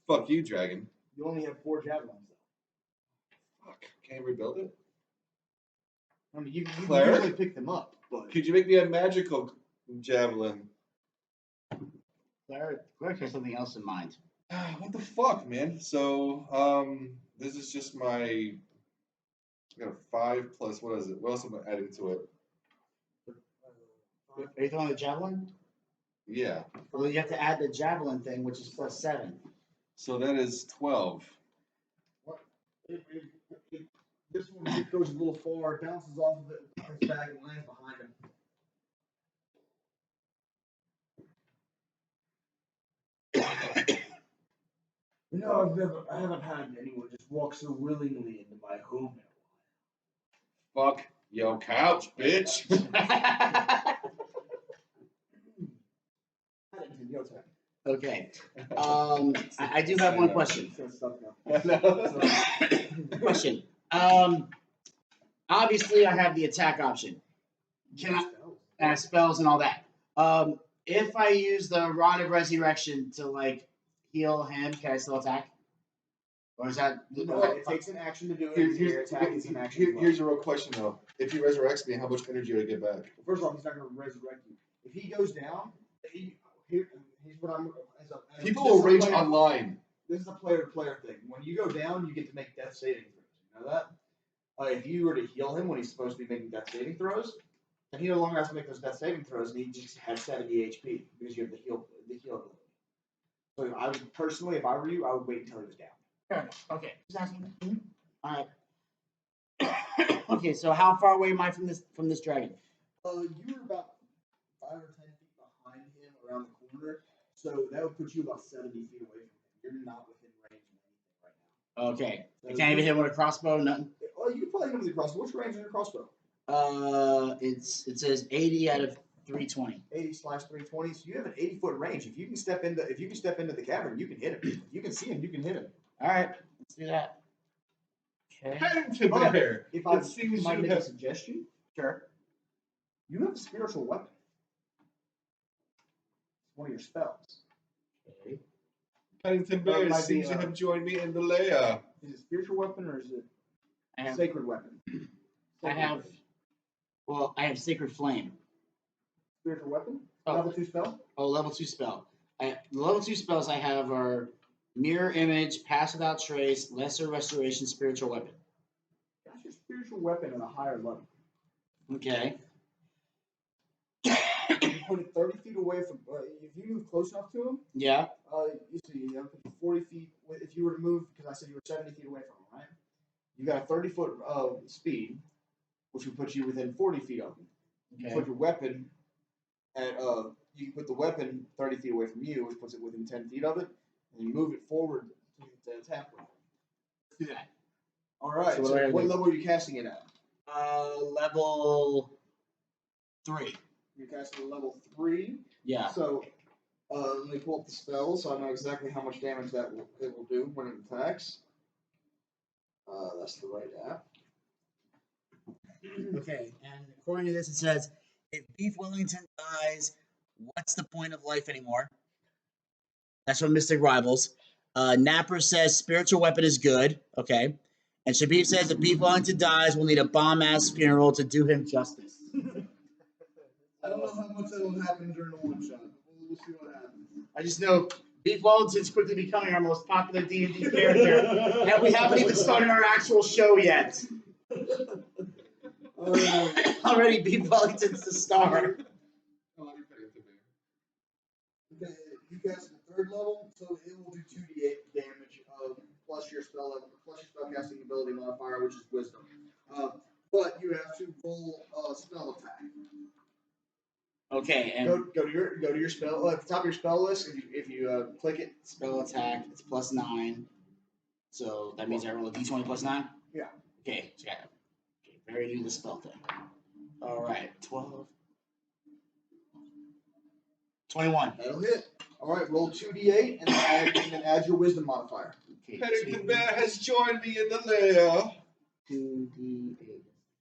Fuck you, dragon. You only have 4 javelins, though. Fuck. Can I rebuild it? I mean, you can Claire? usually pick them up, but Could you make me a magical javelin? Claire has something else in mind. What the fuck, man? So, this is just my. I got a 5 plus. What is it? What else am I adding to it? Are you throwing the javelin? Yeah. Well, you have to add the javelin thing, which is plus 7. So that is 12. this one goes a little far, bounces off of his back, and lands behind him. You know, I haven't had anyone just walk so willingly into my home in a while. Fuck your couch, bitch. Paddington, your turn. Okay. I do have one question. Question. Obviously, I have the attack option. Can I spells and all that? If I use the Rod of Resurrection to like heal him, can I still attack? Or is that No, it takes an action to do it. Your attack is an action. Here's a real question though. If he resurrects me, how much energy do I get back? First of all, he's not going to resurrect you. If he goes down, here's what I'm. People will rage online. This is a player-to-player thing. When you go down, you get to make death saving throws. You know that? If you were to heal him when he's supposed to be making death saving throws, then he no longer has to make those death saving throws, and he just has 70 HP because you have the heal ability. So I would personally, if I were you, I would wait until he was down. Fair enough. Okay. Just asking. Mm-hmm. All right. Okay, so how far away am I from this dragon? You're about 5 or 10 feet behind him around the corner, so that would put you about 70 feet away from him. You're not within range of anything right now. Okay. I can't even hit him with a crossbow, nothing? Well, you can probably hit him with a crossbow. What's your range on your crossbow? It says 80 out of 320. 80/320. So you have an 80-foot range. If you can step into the cavern, you can hit him. If you can see him, you can hit him. All right, let's do that. Okay. Paddington Oh, Bear. If I It seems might you make a have. suggestion, Sure. you have a spiritual weapon. It's one of your spells. Okay. Paddington Or Bear, it it might be, seems you have joined me in the lair. Is it a spiritual weapon or is it I a have. sacred weapon? I Sacred have. weapon. Well, I have Sacred Flame. Spiritual weapon? Oh. Level 2 spell? Oh, level 2 spell. The level 2 spells I have are Mirror Image, Pass Without Trace, Lesser Restoration, Spiritual Weapon. That's your spiritual weapon at a higher level. Okay. You put it 30 feet away from. If you move close enough to him, Yeah. you see, you have to put 40 feet. If you were to move, because I said you were 70 feet away from him, right? You got a 30-foot speed, which would put you within 40 feet of him. You Okay. put your weapon at. You can put the weapon 30 feet away from you, which puts it within 10 feet of it, and you move it forward to attack with. Let's do that. All right. So what So, do I what do? level are you casting it at? Level 3. You're casting at level 3. Yeah. So, let me pull up the spell so I know exactly how much damage it will do when it attacks. That's the right app. Okay. And according to this, it says if Beef Wellington dies, what's the point of life anymore? That's from Mystic Rivals. Napper says spiritual weapon is good. Okay. And Shabib says if Beef Wellington dies, we'll need a bomb ass funeral to do him justice. I don't know how much that will happen during the one shot. We'll see what happens. I just know Beef Wellington's quickly becoming our most popular D&D character, and we haven't even started our actual show yet. Already, Beef Wellington's the star. Okay, you cast at the 3rd level, so it will do 2d8 damage plus your spell level, plus your spellcasting ability modifier, which is Wisdom. But you have to roll a spell attack. Okay, and Go to your spell at the top of your spell list. If you click it, spell attack, it's +9. So that means I roll a d20 +9? Yeah. Okay, so very new to the spell thing. All right, 12. 21. That'll hit. All right, roll 2d8 and then add your Wisdom modifier. Okay, Paddington Bear has joined me in the lair. 2d8.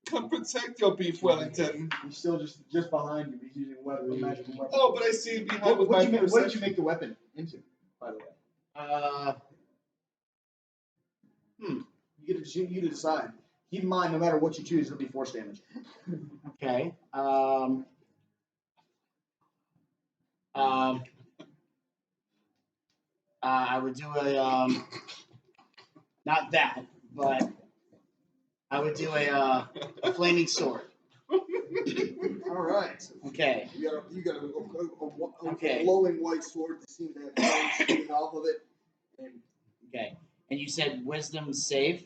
Come protect your Beef Wellington. He's still just behind you. He's using a weapon, a magical weapon. Oh, but I see him behind with What my did you perception. make the weapon into, by the way? You get to decide. Keep in mind, no matter what you choose, it'll be force damage. Okay. I would do not that, but I would do a flaming sword. All right. Okay. You got a Okay. glowing white sword that seems to have flames shooting off of it. And Okay. And you said wisdom save?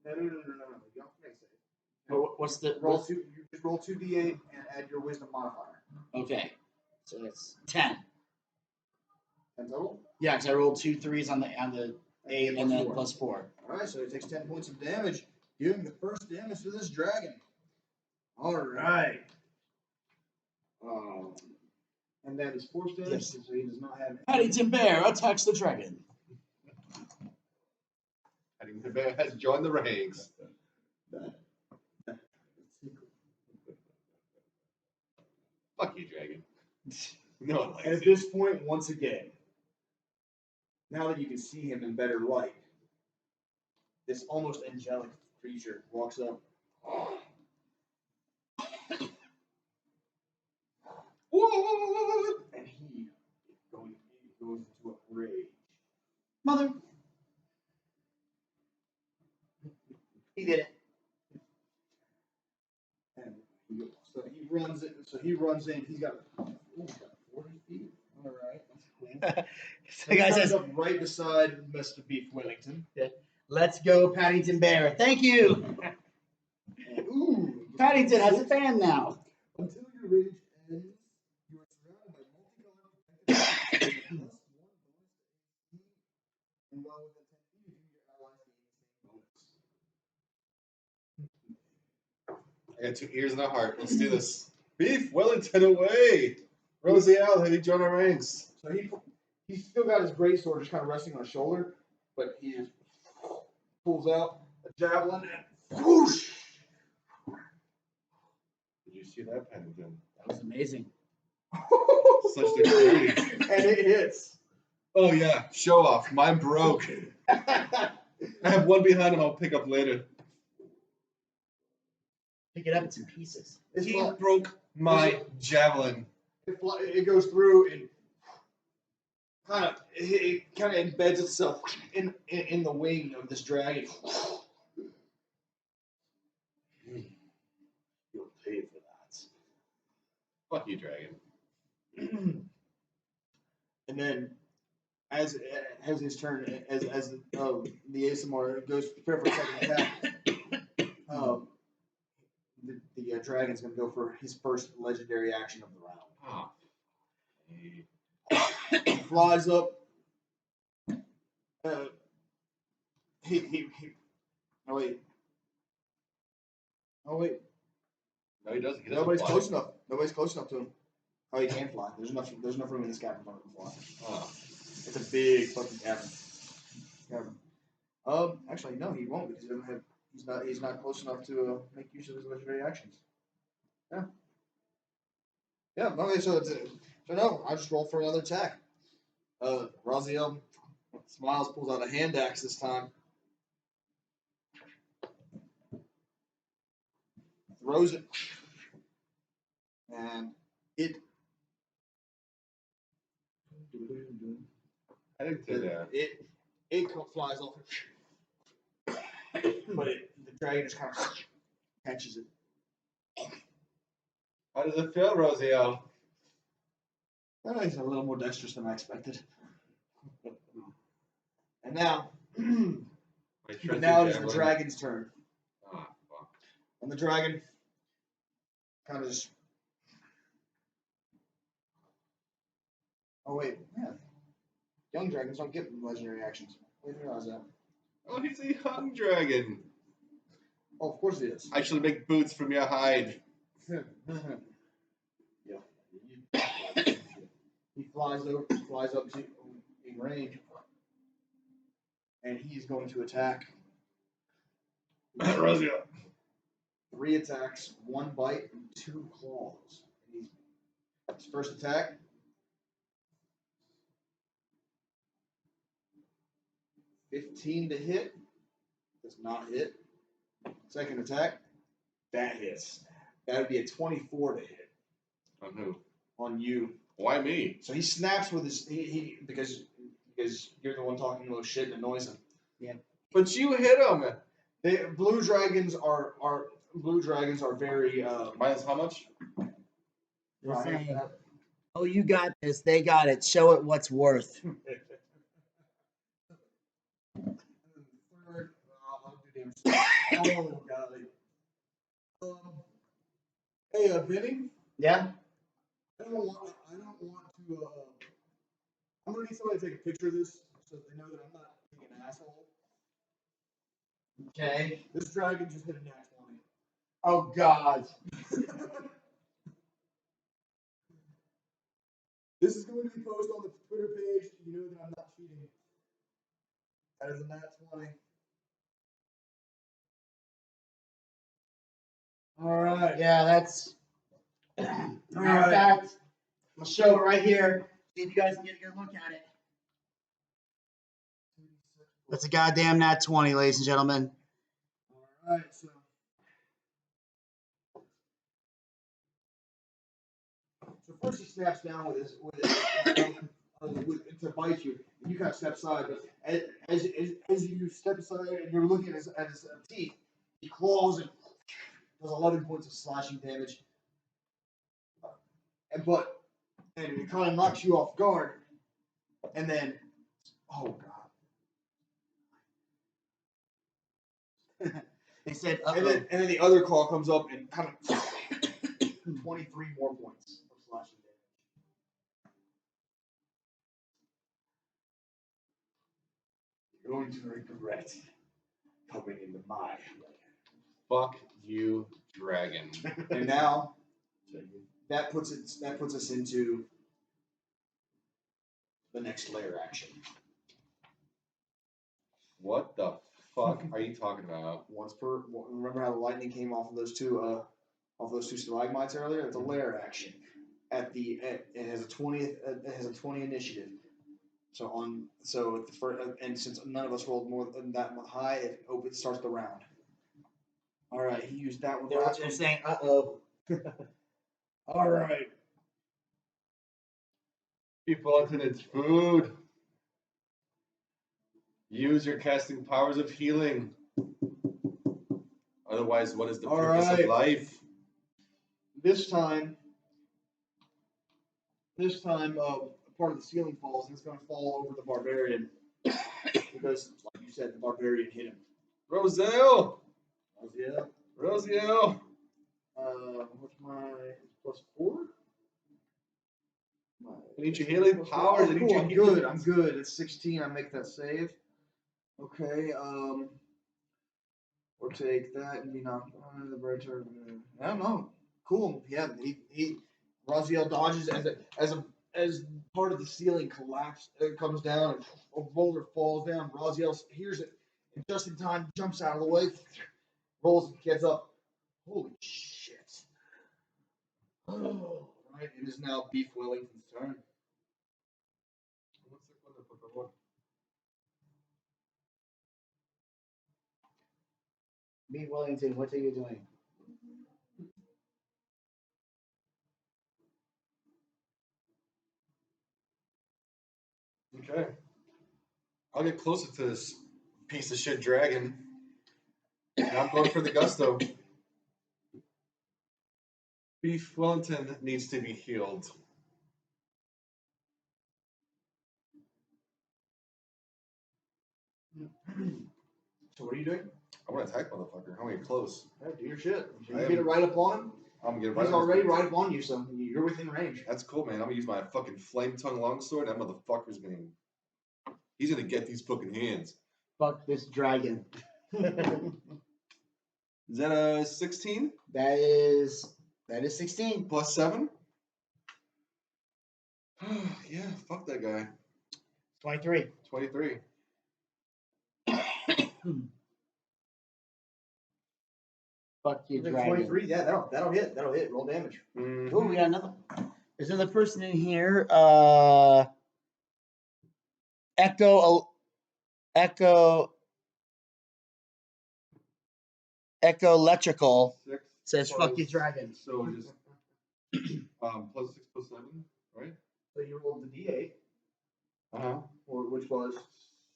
no. You don't make save. What's the You just roll 2d8 and add your wisdom modifier. Okay. So that's 10. And total. Yeah, because I rolled 2 3s on the 8 and then plus +4. All right, so it takes 10 points of damage, dealing the first damage to this dragon. All right. And that is force damage, Yes. so he does not have. Paddington Bear attacks the dragon. Paddington Bear has joined the ranks. Fuck you, dragon. No one likes And at you. this point, once again, now that you can see him in better light, this almost angelic creature walks up. What? And he goes into a rage. Mother. He did it. And he runs in. He's got 40 feet. All right, that's cool. The guy He says, comes up right beside Mr. Beef Wellington. "Let's go, Paddington Bear." Thank you. And, ooh, Paddington has a fan now. Until your rage ends, you are surrounded by multicolored protected plus 1 bonus to AC, and while within 10 feet of you, your allies gain the same bonus. I got 2 ears and a heart. Let's do this. Beef Wellington away. Rosie Al, have you joined our ranks? So he's still got his great sword just kind of resting on his shoulder, but he just pulls out, a javelin, and whoosh! Did you see that, Paddington? That was amazing. Such dexterity. And it hits. Oh yeah, show off. Mine broke. I have one behind him. I'll pick up later. Pick it up, it's in pieces. He broke my javelin. It goes through and it kind of embeds itself in the wing of this dragon. You'll pay for that. Fuck you, dragon. And then, as his turn, as the ASMR goes to prepare for a second attack, the dragon's going to go for his first legendary action of the round. Oh. He flies up. Oh wait. No, he doesn't. He doesn't Nobody's fly. close enough. Nobody's close enough to him. Oh, he can fly. There's enough room in this cavern for him to fly. Oh. It's a big fucking cavern. Actually, no, he won't because he doesn't have. He's not close enough to make use of his legendary actions. Yeah. Yeah. Okay. So no, I just roll for another attack. Raziel smiles, pulls out a hand axe this time. Throws it. And it. I didn't do that. It flies off. But the dragon just kind of catches it. How does it feel, Rosiel? He's a little more dexterous than I expected. And now, My now it is the javelin. dragon's turn. Ah, fuck. And the dragon kind of just. Oh, wait. Yeah. Young dragons don't get legendary actions. I didn't realize that. Oh, he's a young dragon. Oh, of course he is. I shall make boots from your hide. Yeah. He flies up to in range. And he's going to attack. Rosiel. 3 attacks, 1 bite, and 2 claws. And his first attack. $15 to hit. Does not hit. Second attack. That hits. That would be a 24 to hit On who? on you. Why me? So he snaps with his because you're the one talking the most shit and annoys him. Yeah. But you hit him. Blue dragons are very Minus how much? They're saying, oh, you got this. They got it. Show it what's worth. Third, I'll do damage. Oh god. Hey, Vinny. Yeah? I don't want to. I'm gonna need somebody to take a picture of this so they know that I'm not being an asshole. Okay. This dragon just hit a nat 20. Oh, God. This is going to be posted on the Twitter page. You know that I'm not cheating. That is a nat 20. All right. Yeah, that's. All Matter of right. fact, I'll show it right here. See if you guys can get a good look at it. That's a goddamn nat 20, ladies and gentlemen. All right. So first he snaps down with his to bite you, and you kind of step aside. But as you step aside and you're looking at his teeth, he claws and does 11 points of slashing damage. And it kind of knocks you off guard, and then, oh god! They said, And then the other claw comes up and kind of 23 more points of slashing damage. You're going to regret coming into my. Fuck you, dragon. And now that puts us into the next layer action. What the fuck are you talking about? Once per. Remember how the lightning came off of those two stalagmites earlier? It's a lair action. It has a 20 initiative. So at the first, and since none of us rolled more than that high, it starts the round. All right, he used that one. They're saying, "Uh-oh." All right. People into its food. Use your casting powers of healing. Otherwise, what is the purpose of life? This time, part of the ceiling falls, and it's going to fall over the barbarian because, like you said, the barbarian hit him. Roselle! Yeah. Rosiel! What's my +4? I need your healing powers. I need your I'm healing good. I'm good. It's 16. I make that save. Okay. Or take that and be knocked on the bird turn. I don't know. Cool. Yeah. He Raziel dodges as part of the ceiling collapses. It comes down and a boulder falls down. Raziel hears it and just in time jumps out of the way, rolls and gets up. Holy shit! Oh, right. It is now Beef Wellington's turn. Beef Wellington, what are you doing? Okay. I'll get closer to this piece of shit dragon. And I'm going for the gusto. Beef Wellington needs to be healed. So what are you doing? I want to attack motherfucker. I'm gonna get close. Yeah, do your shit. You get it right up on him. I'm gonna get right. He's already right up on you, so you're within range. That's cool, man. I'm gonna use my fucking flame tongue longsword. That motherfucker's gonna. He's gonna get these fucking hands. Fuck this dragon. Is that a 16? That is 16. Plus 7? Yeah, fuck that guy. 23. 23. Fuck you, dragon. 23, yeah, that'll hit. That'll hit. Roll damage. Mm-hmm. Oh, we got another. There's another person in here. Echo Electrical 6 says, plus- "Fuck you, dragon." So just plus 6 plus 7, right? So you rolled the D8, Uh-huh. or which was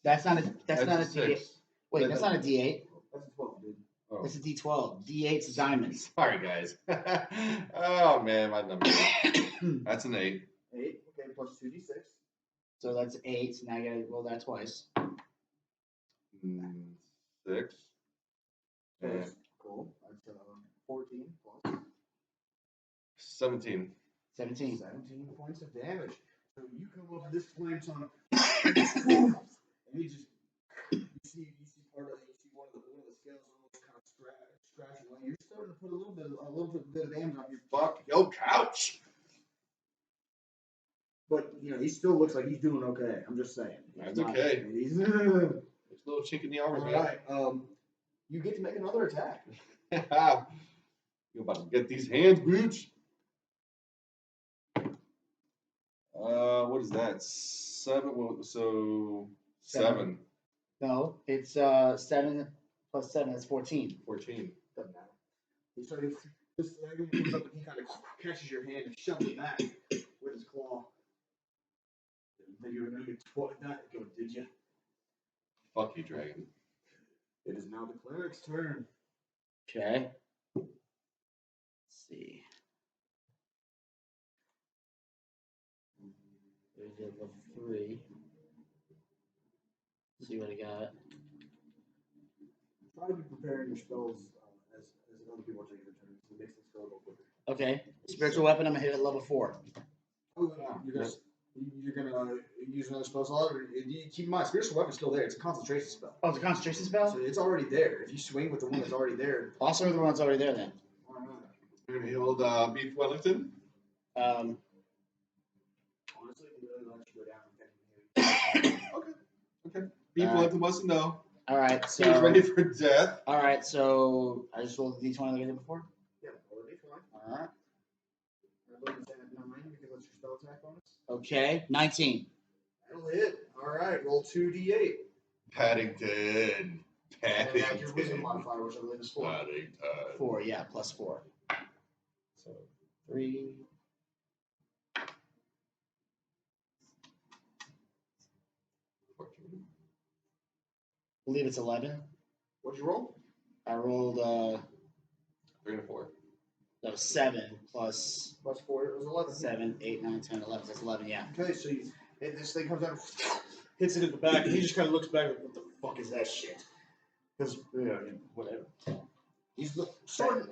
That's not a D8. 6. Wait, that's not a D8. that's a 12, dude. Oh. That's a D12. D8's diamonds. Sorry, guys. Oh, man, my number. That's an 8. 8. Okay, plus 2d6. So that's 8. So now I gotta roll that twice. 6. Okay, Yeah. cool. That's 14 plus 17. 17. 17 points of damage. So you come up with this flame tongue, and you just you see one of the scales almost kind of scratch away. You're starting to put a little bit of damage on your Fuck your couch. But he still looks like he's doing okay. I'm just saying. That's okay. He's There's a little chink in the armor, all man. right. You get to make another attack. You're about to get these hands, Booch. What is that? 7. Well, so 7. No, it's 7 plus 7. That's 14. 14. Doesn't matter. He started this dragon comes up and he kind of catches your hand and shoves it back with his claw. Then you were going to get that go, did you? Fuck you, dragon. It is now the cleric's turn. Okay. Let's see. There's a level 3. Let's see what I got. Try to be preparing your spells as other people are taking their turns. It makes things go a little quicker. Okay. Spiritual weapon, I'm gonna hit at level 4. Oh, yeah. You're gonna use another spell slot, or keep in mind, spiritual weapon's still there. It's a concentration spell. Oh, it's a concentration spell? So it's already there. If you swing with the one that's already there, Also, the one's already there then. You're gonna heal Beef Wellington? Um, honestly, you really let you go down. Okay. Beef Wellington wants to know. All right, so He's ready for death. All right, so I just rolled the d20 like I did before. Yeah, already fine. All right. I believe it's at 9 because that's your spell attack bonus. Okay, 19. That'll hit. All right, roll 2d8. Paddington. And add your wisdom Paddington. modifier, which I believe is 4. Paddington. 4, yeah, plus 4. So 3. I believe it's 11. What'd you roll? I rolled 3 and 4. that was 7 plus Plus 4, it was 11. 7, 8, 9, 10, 11. That's 11, yeah. Okay, so this thing comes down, hits it in the back, and he just kind of looks back like, what the fuck is that shit? Because, whatever. He's starting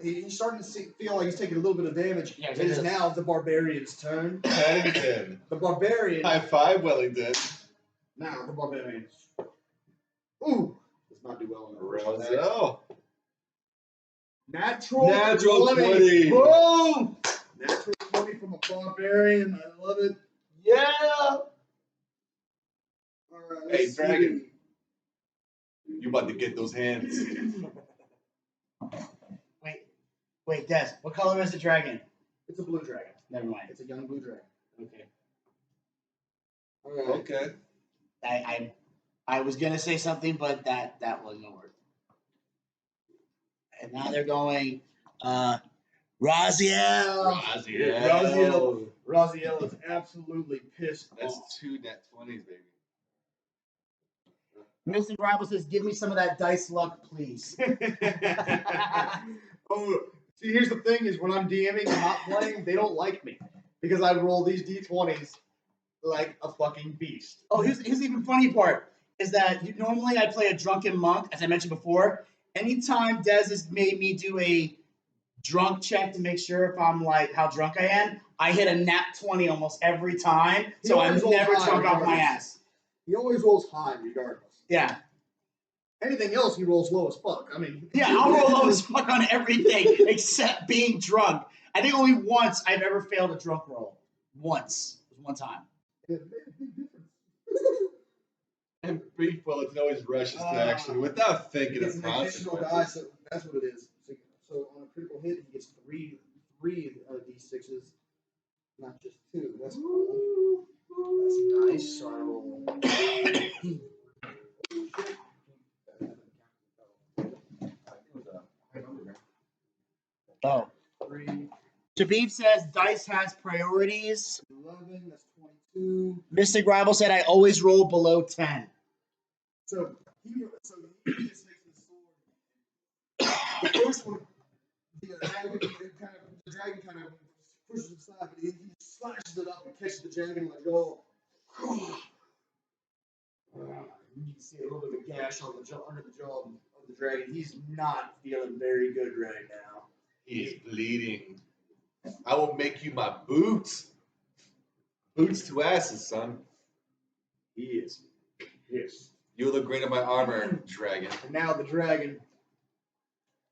to feel like he's taking a little bit of damage. Yeah, it is now the barbarian's turn. Paddington. The barbarian. High five, Wellington. Now the barbarian. Ooh, does not do well in the Rozo. Natural 20. Boom! Natural 20 from a barbarian. I love it. Yeah! All right, Hey, let's Dragon. see. You about to get those hands. Wait, Des, what color is the dragon? It's a blue dragon. Never mind. It's a young blue dragon. Okay. All right. Okay. I was gonna say something, but that wasn't gonna work. And now they're going, Raziel. Raziel is absolutely pissed That's off. 2 net 20s, baby. Mr. Rival says, "Give me some of that dice luck, please." Oh, see, here's the thing: is when I'm DMing and not playing, they don't like me because I roll these d20s like a fucking beast. Oh, here's the even funny part is that normally I play a drunken monk, as I mentioned before. Anytime Des has made me do a drunk check to make sure if I'm like how drunk I am, I hit a nat 20 almost every time, so I'm never drunk off my ass. He always rolls high regardless. Yeah. Anything else, he rolls low as fuck. I mean, Yeah, I'll roll low as fuck on everything except being drunk. I think only once I've ever failed a drunk roll. Once. It was one time. it made a big difference. And Beef Wellington always rushes to action without thinking It's of an additional die, consequences. so that's what it is. So on a critical hit, he gets three d6s, not just 2. That's cool. That's nice. So I roll. Oh. 3, Shabib says dice has priorities. 11. That's 22. Mystic Rival said I always roll below 10. So he just takes the sword. The first one, the dragon kind of pushes it aside, but he slashes it up and catches the dragon like, oh. You can see a little bit of a gash on the under the jaw of the dragon. He's not feeling very good right now. He is bleeding. I will make you my boots. Boots to asses, son. He is. Yes. You look great in my armor, dragon. And now the dragon,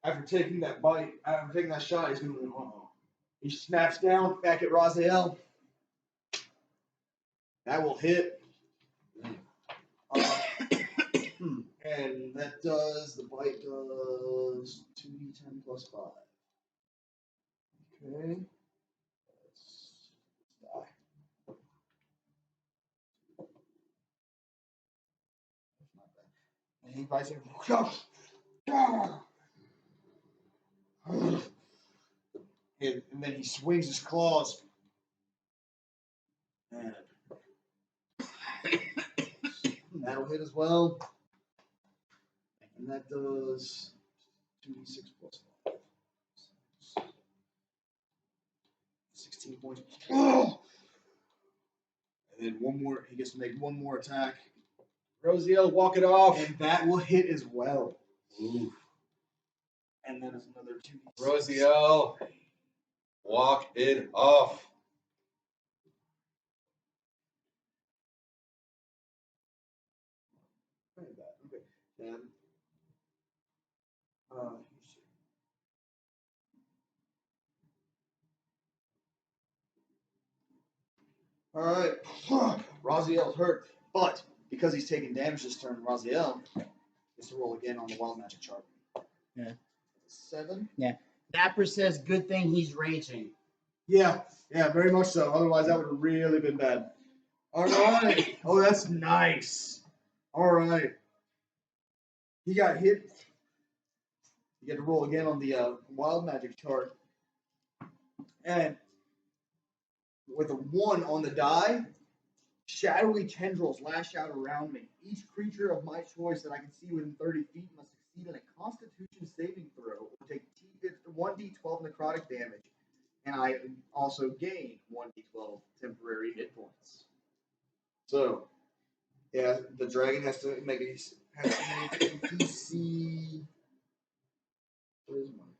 after taking that bite, after taking that shot, he's going to he snaps down back at Raziel. That will hit. And that does, the bite does 2d10 plus 5. Okay. Let's die. That's not bad. And he bites him. And then he swings his claws. And that'll hit as well. And that does 2d6 plus 5. 16 points. And then one more. He gets to make one more attack. Rosiel, walk it off. And that will hit as well. Ooh. And then it's another 2d6. Rosiel, walk it off. Okay. Then, all right. Raziel's hurt, but because he's taking damage this turn, Raziel It's to roll again on the wild magic chart. Yeah. 7. Dapper says, good thing he's raging. Yeah, very much so. Otherwise, that would have really been bad. All right. Oh, that's nice. All right. He got hit. You get to roll again on the wild magic chart. And with a 1 on the die, shadowy tendrils lash out around me. Each creature of my choice that I can see within 30 feet must succeed in a Constitution saving throw or take 1d12 necrotic damage. And I also gain 1d12 temporary hit points. So, yeah, the dragon has to make a DC. What is mine?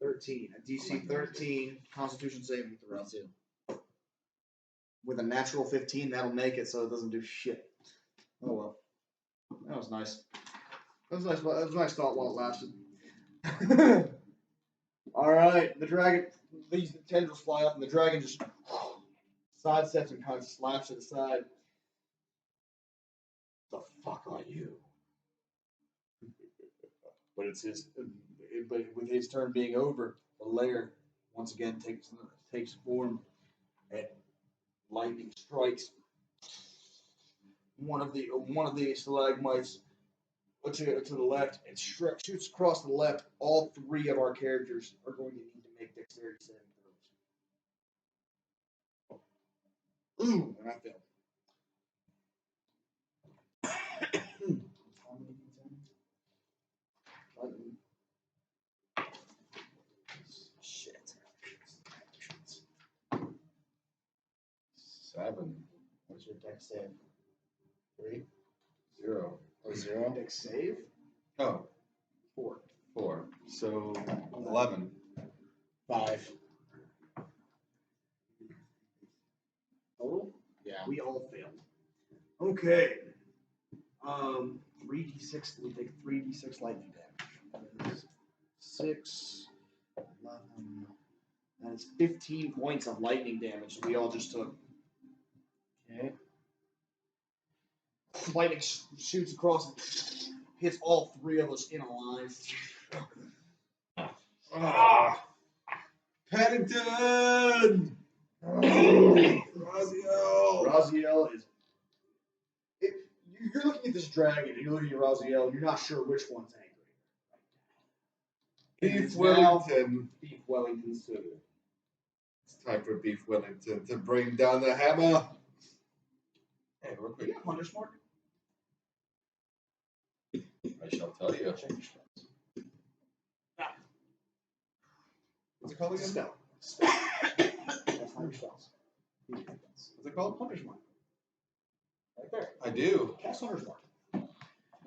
13. A DC 13 Constitution saving throw. With a natural 15, that'll make it so it doesn't do shit. Oh well. That was nice. That was nice. That was a nice thought while it lasted. Alright, the dragon, these tendrils fly up and the dragon just sidesteps and kind of slaps it aside. The fuck are you? But it's his. But with his turn being over, the lair once again takes form, and lightning strikes one of the stalagmites to the left and shoots across the left. All 3 of our characters are going to need to make dexterity saving throws. Ooh, and I failed. Shit. 7. What's your dex save? 3? 0. Or 0? Dex save? Oh, 4. 4. So 11. 5. Total? Yeah. We all failed. Okay. 3d6. We take 3d6 lightning damage. 6, 11. That is 15 points of lightning damage we all just took. Okay. Lightning shoots across and hits all 3 of us in a line. Paddington! Raziel is. You're looking at this dragon and you're looking at Raziel and you're not sure which one's angry. Beef Wellington. Beef Wellington too. It's time for Beef Wellington to bring down the hammer. Hey, real quick. You got Hunter's Mark? I shall tell you. Check your spells. What's it called again? Spell. That's not your spells. What's it called? Hunter's Mark. Right there. I do. Cast Hunter's Mark.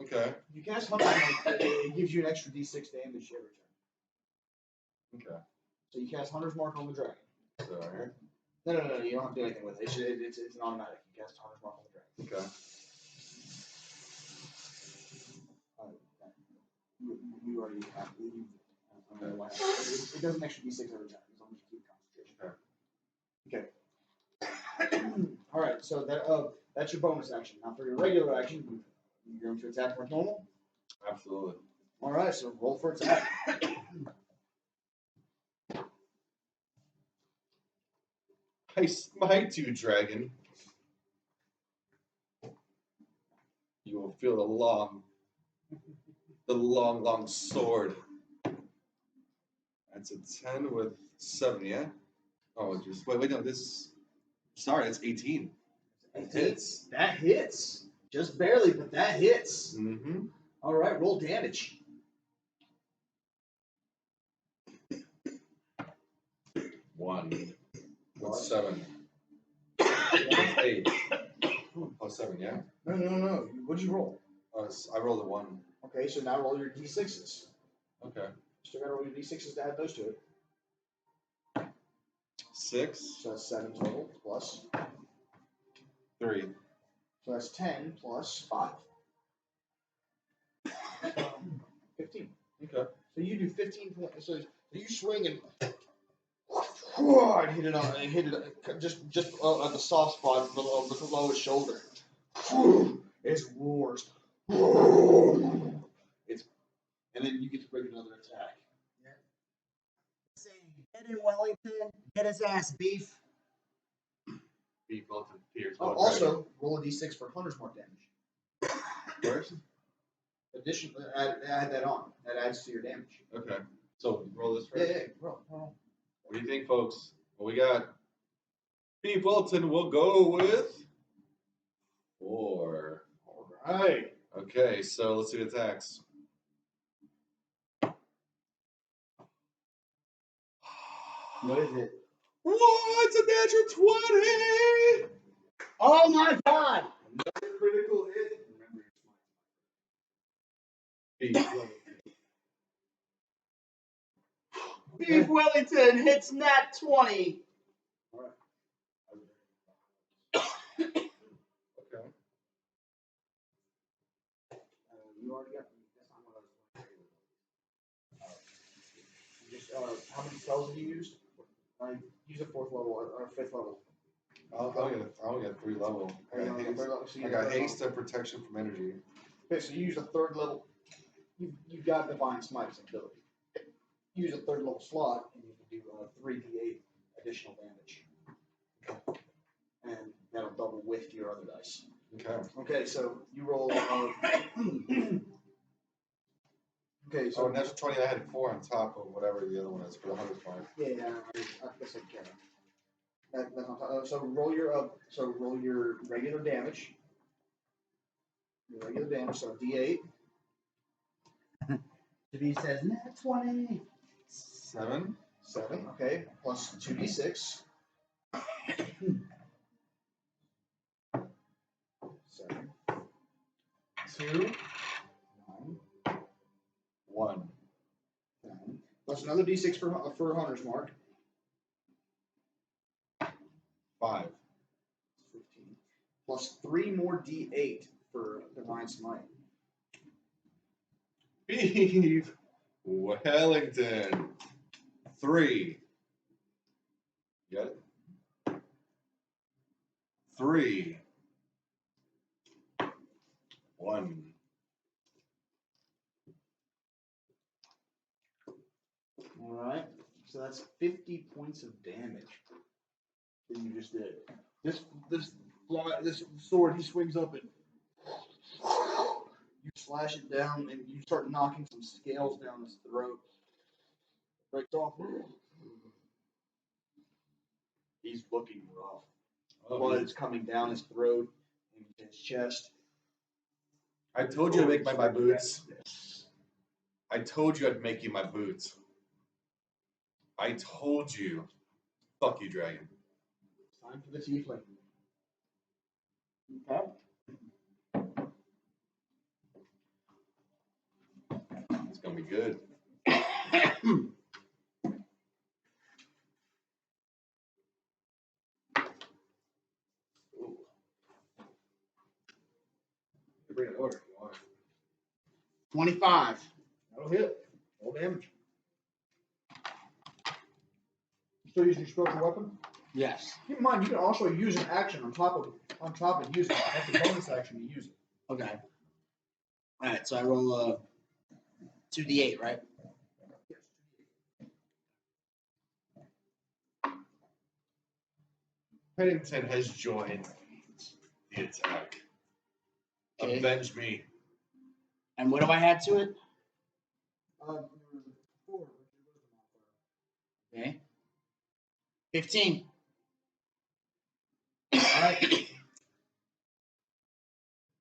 Okay. You cast Hunter's Mark, it gives you an extra d6 damage every turn. Okay. So you cast Hunter's Mark on the dragon. So here. No, you don't have to do anything with it. It's an automatic. You cast Hunter's Mark on the dragon. Okay. You already have. I don't know why. It does an extra d6 every time as long as you keep concentration. Okay. All right. So that's your bonus action. Now for your regular action, you're going to attack like normal. Absolutely. All right. So roll for attack. I smite you, dragon. You will feel the long sword. That's a 10 with 7, yeah? Oh, just wait, no, sorry, it's 18. It hits. That hits. Just barely, but that hits. Mm-hmm. All right, roll damage. 1 with 7. That's 8. Oh, 7, yeah? No. What'd you roll? I rolled a 1. Okay, so now roll your d6s. Okay. Still gotta roll your d6s to add those to it. 6. So that's 7 total, plus. 3. So that's 10 plus 5. 15. Okay. So you do 15 points. So you swing and hit it on, just at the soft spot below his shoulder. It roars. And then you get to bring another attack. Yeah. Saying, get in Wellington, get his ass, beef. Beef Wellington Pierce. Also, roll a d6 for Hunter's Mark damage. First? Addition, add that on. That adds to your damage. Okay. So roll this first. Yeah, roll. What do you think, folks? What we got? Beef Wellington will go with 4. All right. Okay, so let's see the attacks. What is it? What's a natural 20? Oh my god! Another critical hit. Beef Wellington. Beef Wellington hits nat 20. Okay. You already got. That's not what I was. Just how many spells have you used? Use a 4th level or 5th level. I only got 3 level. I got haste and protection from energy. Okay, so you use a 3rd level. You've got Divine Smite's ability. Use a 3rd level slot, and you can do 3d8 additional damage. And that'll double with your other dice. Okay. Okay, so you roll. Okay, so natural 20. I had 4 on top of whatever the other one is for the 100 mark. yeah, I guess I can. That's on top. So roll your regular damage. Your regular damage, so d8. He says nat 20. 7. 7, okay, plus 2d6. 7. 2. 9. 1. 9. Plus another d6 for Hunter's Mark. 5. 15. Plus 3 more d8 for Divine Smite. Beef Wellington. 3. You got it? 3. 1. Alright, so that's 50 points of damage that you just did. This sword, he swings up and you slash it down and you start knocking some scales down his throat. Breaks off. He's looking rough. Blood is coming down his throat and his chest. I told you I'd make my boots. I told you I'd make you my boots. I told you. Fuck you, dragon. Time for the tiefling. Okay. It's gonna be good. Bring it over if you want. 25. That'll hit. All damage. Still using your special weapon? Yes. Keep in mind, you can also use an action on top of using it. That's a bonus action to use it. Okay. Alright, so I roll a 2d8, right? Paddington has joined the attack. Okay. Avenge me. And what do I add to it? 4. Okay. 15. Alright.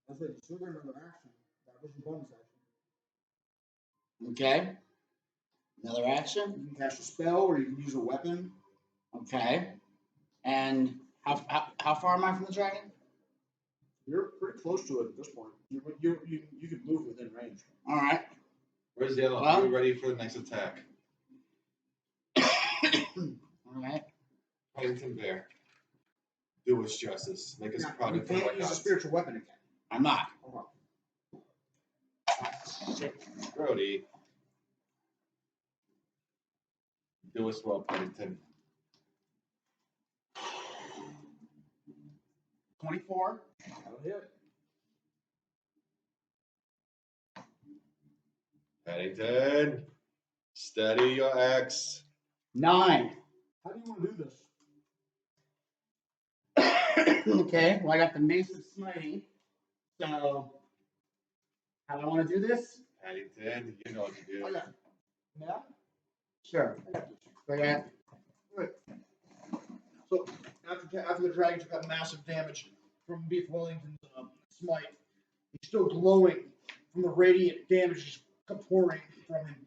That's it. Trigger another action. That was your bonus action. Okay. Another action. You can cast a spell or you can use a weapon. Okay. And how far am I from the dragon? You're pretty close to it at this point. You can move within range. All right. Where's the other one? Well- Are you ready for the next attack? All right. Paddington Bear. Do us justice. Make us Now, proud you of can't our use a gods. spiritual weapon again. I'm not. Hold on. Shit. Brody. Do us well, Paddington. 24. That'll hit. Paddington, steady your axe. 9. How do you want to do this? Okay, well, I got the Mace of Smiting. So, how do I want to do this? Paddington, you know what to do. Okay. Now? Sure. Okay. Right. So after the dragon took that massive damage from Beef Wellington's smite, he's still glowing from the radiant damage just pouring from him.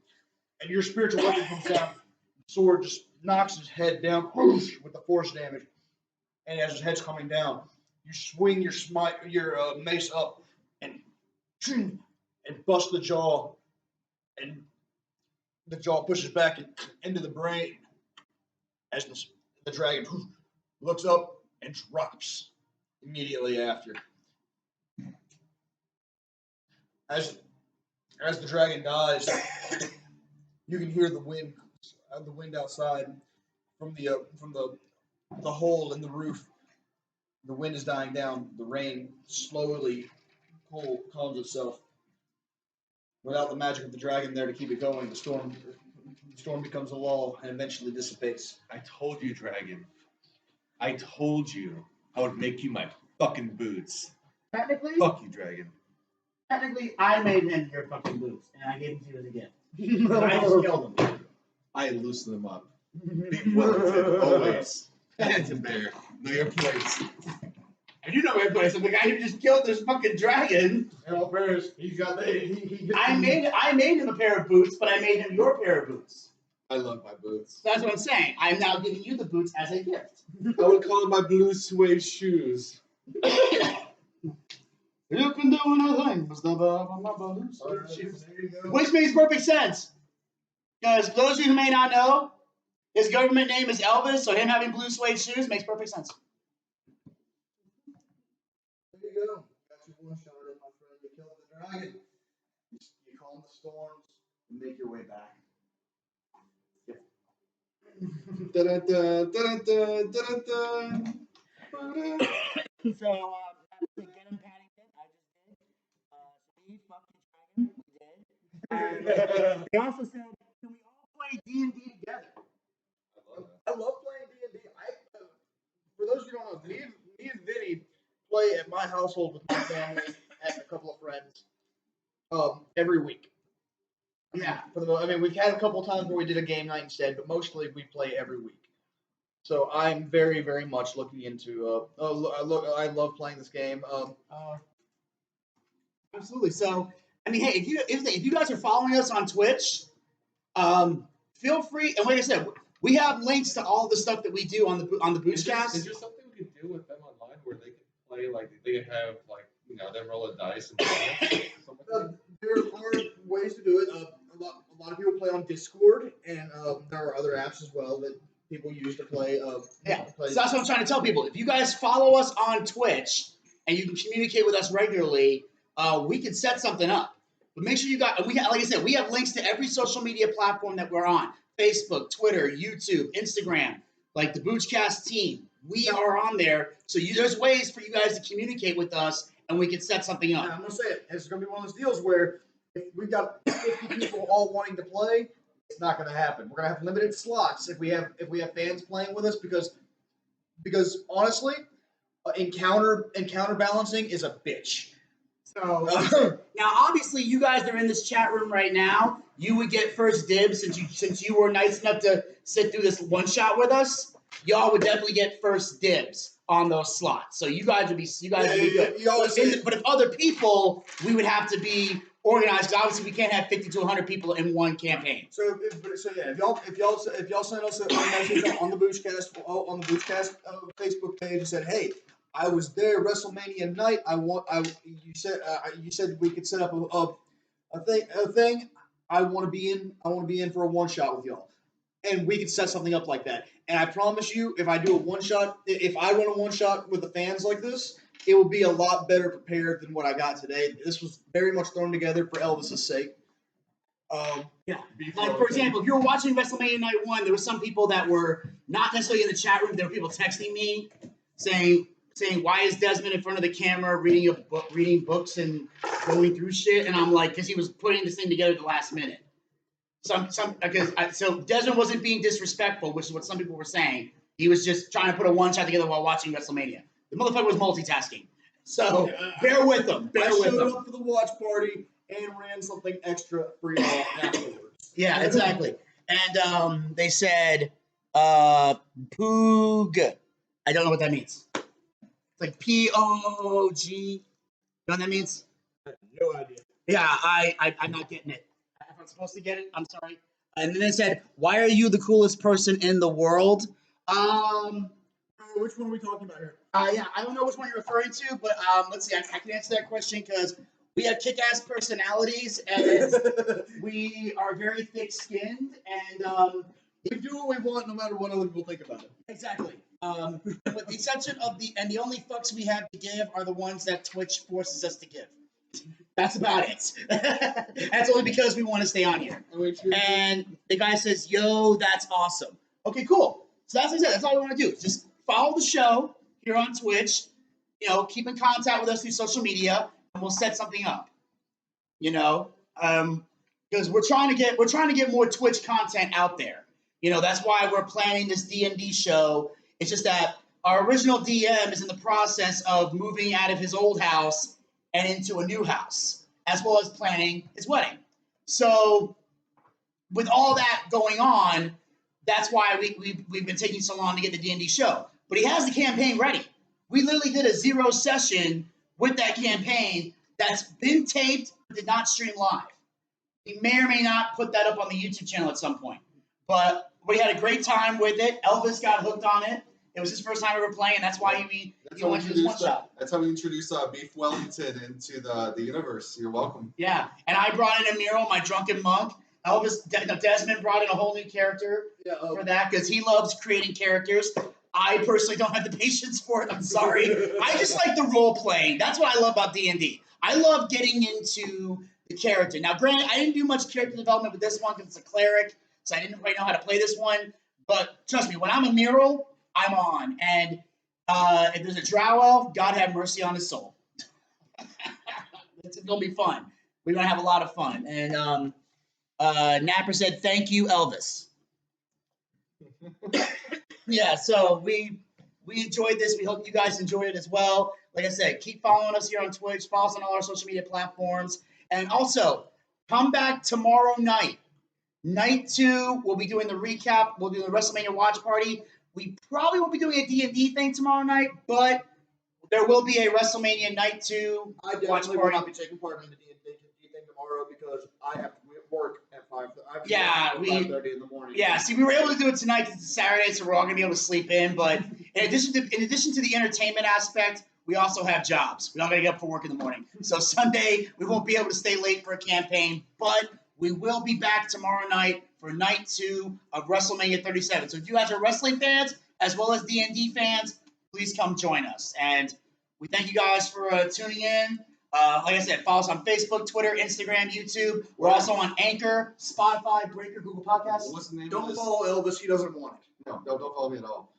And your spiritual weapon comes down, the sword just knocks his head down whoosh, with the force damage. And as his head's coming down, you swing your mace up and bust the jaw, and the jaw pushes back into the brain as the dragon looks up and drops immediately after. As the dragon dies, you can hear the wind outside from the hole in the roof. The wind is dying down. The rain slowly calms itself. Without the magic of the dragon there to keep it going, the storm becomes a lull and eventually dissipates. I told you, dragon. I told you I would make you my fucking boots. Technically, Fuck you, dragon. I made him your fucking boots, and I gave them to you as a gift. But I just killed them. I loosen them up. Be Wellington, always. Paddington Bear, know your place. And you know my place. I'm the guy who just killed this fucking dragon. In all fairness, he's got the. I made him a pair of boots, but I made him your pair of boots. I love my boots. So that's what I'm saying. I'm now giving you the boots as a gift. I would call them my blue suede shoes. You can do anything, Mr. Blue Suede Shoes. There you go. Which makes perfect sense. Because those of you who may not know, his government name is Elvis, so him having blue suede shoes makes perfect sense. There you go. Got your one shot in, my friend. You killed the dragon. You calm the storms and make your way back. Da-da-da, da-da-da, da-da-da. So, get him Paddington. I just did. Steve, fucking dragon. We did. They also said, can we all play D&D together? I love playing D&D. For those of you who don't know, me and Vinny play at my household with my family and a couple of friends every week. Yeah. We've had a couple of times where we did a game night instead, but mostly we play every week. So I'm very, very much looking into. I love playing this game. Absolutely. So, I mean, hey, if you guys are following us on Twitch, feel free. And like I said, we have links to all the stuff that we do on the Boochcast. Is there something we could do with them online where they can play, like, they can have, like, they roll a dice and play There are ways to do it. A lot of people play on Discord, and there are other apps as well that people use to play. So that's what I'm trying to tell people. If you guys follow us on Twitch and you can communicate with us regularly, we can set something up. But make sure you got, and like I said, we have links to every social media platform that we're on: Facebook, Twitter, YouTube, Instagram, like the Boochcast team. We are on there, so there's ways for you guys to communicate with us, and we can set something up. And I'm gonna say it. It's gonna be one of those deals where if we've got 50 people all wanting to play, it's not gonna happen. We're gonna have limited slots if we have fans playing with us because honestly, encounter balancing is a bitch. So now, obviously, you guys that are in this chat room right now, you would get first dibs since you were nice enough to sit through this one shot with us. Y'all would definitely get first dibs on those slots. So you guys would be good. But if other people, we would have to be organized. Because obviously, we can't have 50 to 100 people in one campaign. If y'all send us a message on the Boochcast Facebook page and said, "Hey, I was there Wrestlemania night. You said we could set up a thing. I want to be in for a one shot with y'all, and we could set something up like that. And I promise you, if I do a one shot, if I run a one shot with the fans like this, it will be a lot better prepared than what I got today. This was very much thrown together for Elvis's sake. Yeah. Like, for example, if you were watching WrestleMania Night 1, there were some people that were not necessarily in the chat room. There were people texting me saying, why is Desmond in front of the camera reading books and going through shit, and I'm like, because he was putting this thing together at the last minute. So Desmond wasn't being disrespectful, which is what some people were saying. He was just trying to put a one shot together while watching WrestleMania. The motherfucker was multitasking. So bear with him. I showed up for the watch party and ran something extra for y'all afterwards. Yeah, exactly. And they said Poog. I don't know what that means. It's like POG. You know what that means? No idea. Yeah, I'm not getting it. If I'm supposed to get it, I'm sorry. And then they said, "Why are you the coolest person in the world?" Which one are we talking about here? Yeah, I don't know which one you're referring to, but let's see. I can answer that question because we have kick-ass personalities and we are very thick-skinned, and We do what we want no matter what other people think about it. exactly. With the exception of the only fucks we have to give are the ones that Twitch forces us to give. That's about it. That's only because we want to stay on here. And the guy says, "Yo, that's awesome." Okay, cool. So that's what I said. That's all we want to do. Just follow the show here on Twitch. You know, keep in contact with us through social media, and we'll set something up. You know, because we're trying to get more Twitch content out there. You know, that's why we're planning this D&D show. It's just that our original DM is in the process of moving out of his old house and into a new house, as well as planning his wedding. So, with all that going on, that's why we've been taking so long to get the D&D show. But he has the campaign ready. We literally did a 0 session with that campaign that's been taped but did not stream live. We may or may not put that up on the YouTube channel at some point. But we had a great time with it. Elvis got hooked on it. It was his first time ever playing. That's why he went to this one shot. That's how we introduced Beef Wellington into the universe. You're welcome. Yeah, and I brought in a mural, my drunken monk. Desmond brought in a whole new character for that because he loves creating characters. I personally don't have the patience for it. I'm sorry. I just like the role playing. That's what I love about D&D. I love getting into the character. Now, granted, I didn't do much character development with this one because it's a cleric, so I didn't quite know how to play this one. But trust me, when I'm a mural, I'm on. And if there's a drow elf, God have mercy on his soul. It's going to be fun. We're going to have a lot of fun. And Napper said, "Thank you, Elvis." Yeah, so we enjoyed this. We hope you guys enjoyed it as well. Like I said, keep following us here on Twitch. Follow us on all our social media platforms. And also, come back tomorrow night. Night 2, we'll be doing the recap. We'll do the WrestleMania watch party. We probably won't be doing a D&D thing tomorrow night, but there will be a WrestleMania Night 2 I watch definitely will party. not be taking part in the D&D thing tomorrow because I have to work at 5. Yeah, 5:30 in the morning. Yeah, see, we were able to do it tonight because it's Saturday, so we're all gonna be able to sleep in. But in addition to the entertainment aspect, we also have jobs. We all gotta get up for work in the morning. So Sunday, we won't be able to stay late for a campaign, but we will be back tomorrow night for Night 2 of WrestleMania 37. So if you guys are wrestling fans as well as D&D fans, please come join us. And we thank you guys for tuning in. Like I said, follow us on Facebook, Twitter, Instagram, YouTube. We're also on Anchor, Spotify, Breaker, Google Podcasts. What's the name of Don't this? follow Elvis. He doesn't want it. No, don't follow me at all.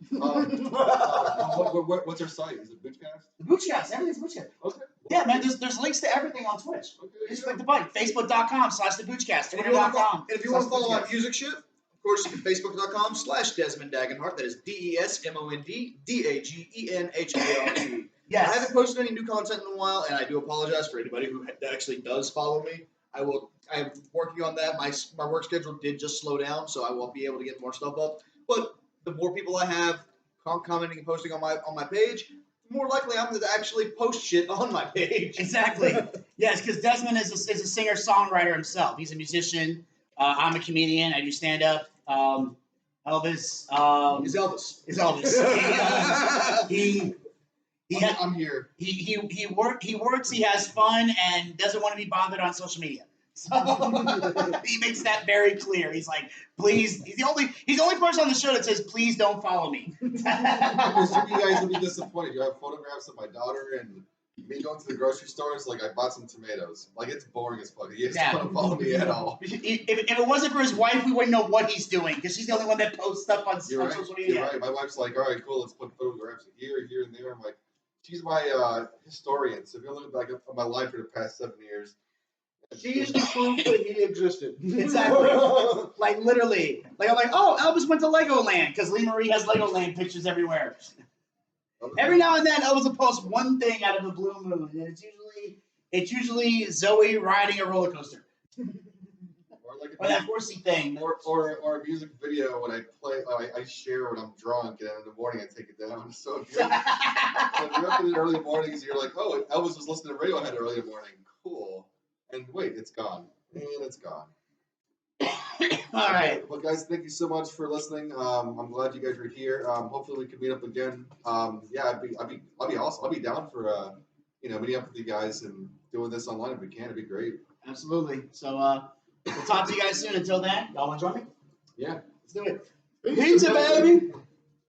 What's our site? Is it Boochcast? The Boochcast, everything's Boochcast. Okay. Yeah, man, there's links to everything on Twitch. Okay. Just click the button. Facebook.com/the Boochcast. And if you want Twitter.com. to follow my music shit, of course, Facebook.com/Desmond Dagenhart. That is DesmondDagenhart. Yes. I haven't posted any new content in a while, and I do apologize for anybody who actually does follow me. I'm working on that. My work schedule did just slow down, so I won't be able to get more stuff up. But the more people I have commenting and posting on my page, the more likely I'm to actually post shit on my page. Exactly. Yes, because Desmond is a singer-songwriter himself. He's a musician. I'm a comedian. I do stand-up. Elvis Is Elvis. is Elvis. I'm here. He works. He has fun and doesn't want to be bothered on social media. So he makes that very clear. He's like, please. He's the only person on the show that says, please don't follow me. Because you guys will be disappointed. You have photographs of my daughter and me going to the grocery stores. Like, I bought some tomatoes. Like, it's boring as fuck. He doesn't want to follow me at all. If it wasn't for his wife, we wouldn't know what he's doing because she's the only one that posts stuff on social media. You're right. My wife's like, all right, cool. Let's put photographs here, and there. I'm like, she's my historian. So if you look back at my life for the past 7 years, She's the proof that he existed. Exactly. Like literally. Like I'm like, oh, Elvis went to Legoland because Lee Marie has Legoland pictures everywhere. Every now and then, Elvis will post one thing out of the blue moon, and it's usually Zoe riding a roller coaster or that horsey thing. or a music video when I play, I share when I'm drunk, and in the morning I take it down. So if you're up in the early mornings, you're like, oh, Elvis was listening to Radiohead early in the morning. Cool. And wait, it's gone. And it's gone. All right. Well, guys, thank you so much for listening. I'm glad you guys were here. Hopefully, we can meet up again. Yeah, I'll be awesome. I'll be down for meeting up with you guys and doing this online if we can. It'd be great. Absolutely. So we'll talk to you guys soon. Until then, y'all want to join me? Yeah. Let's do it. Pizza, baby.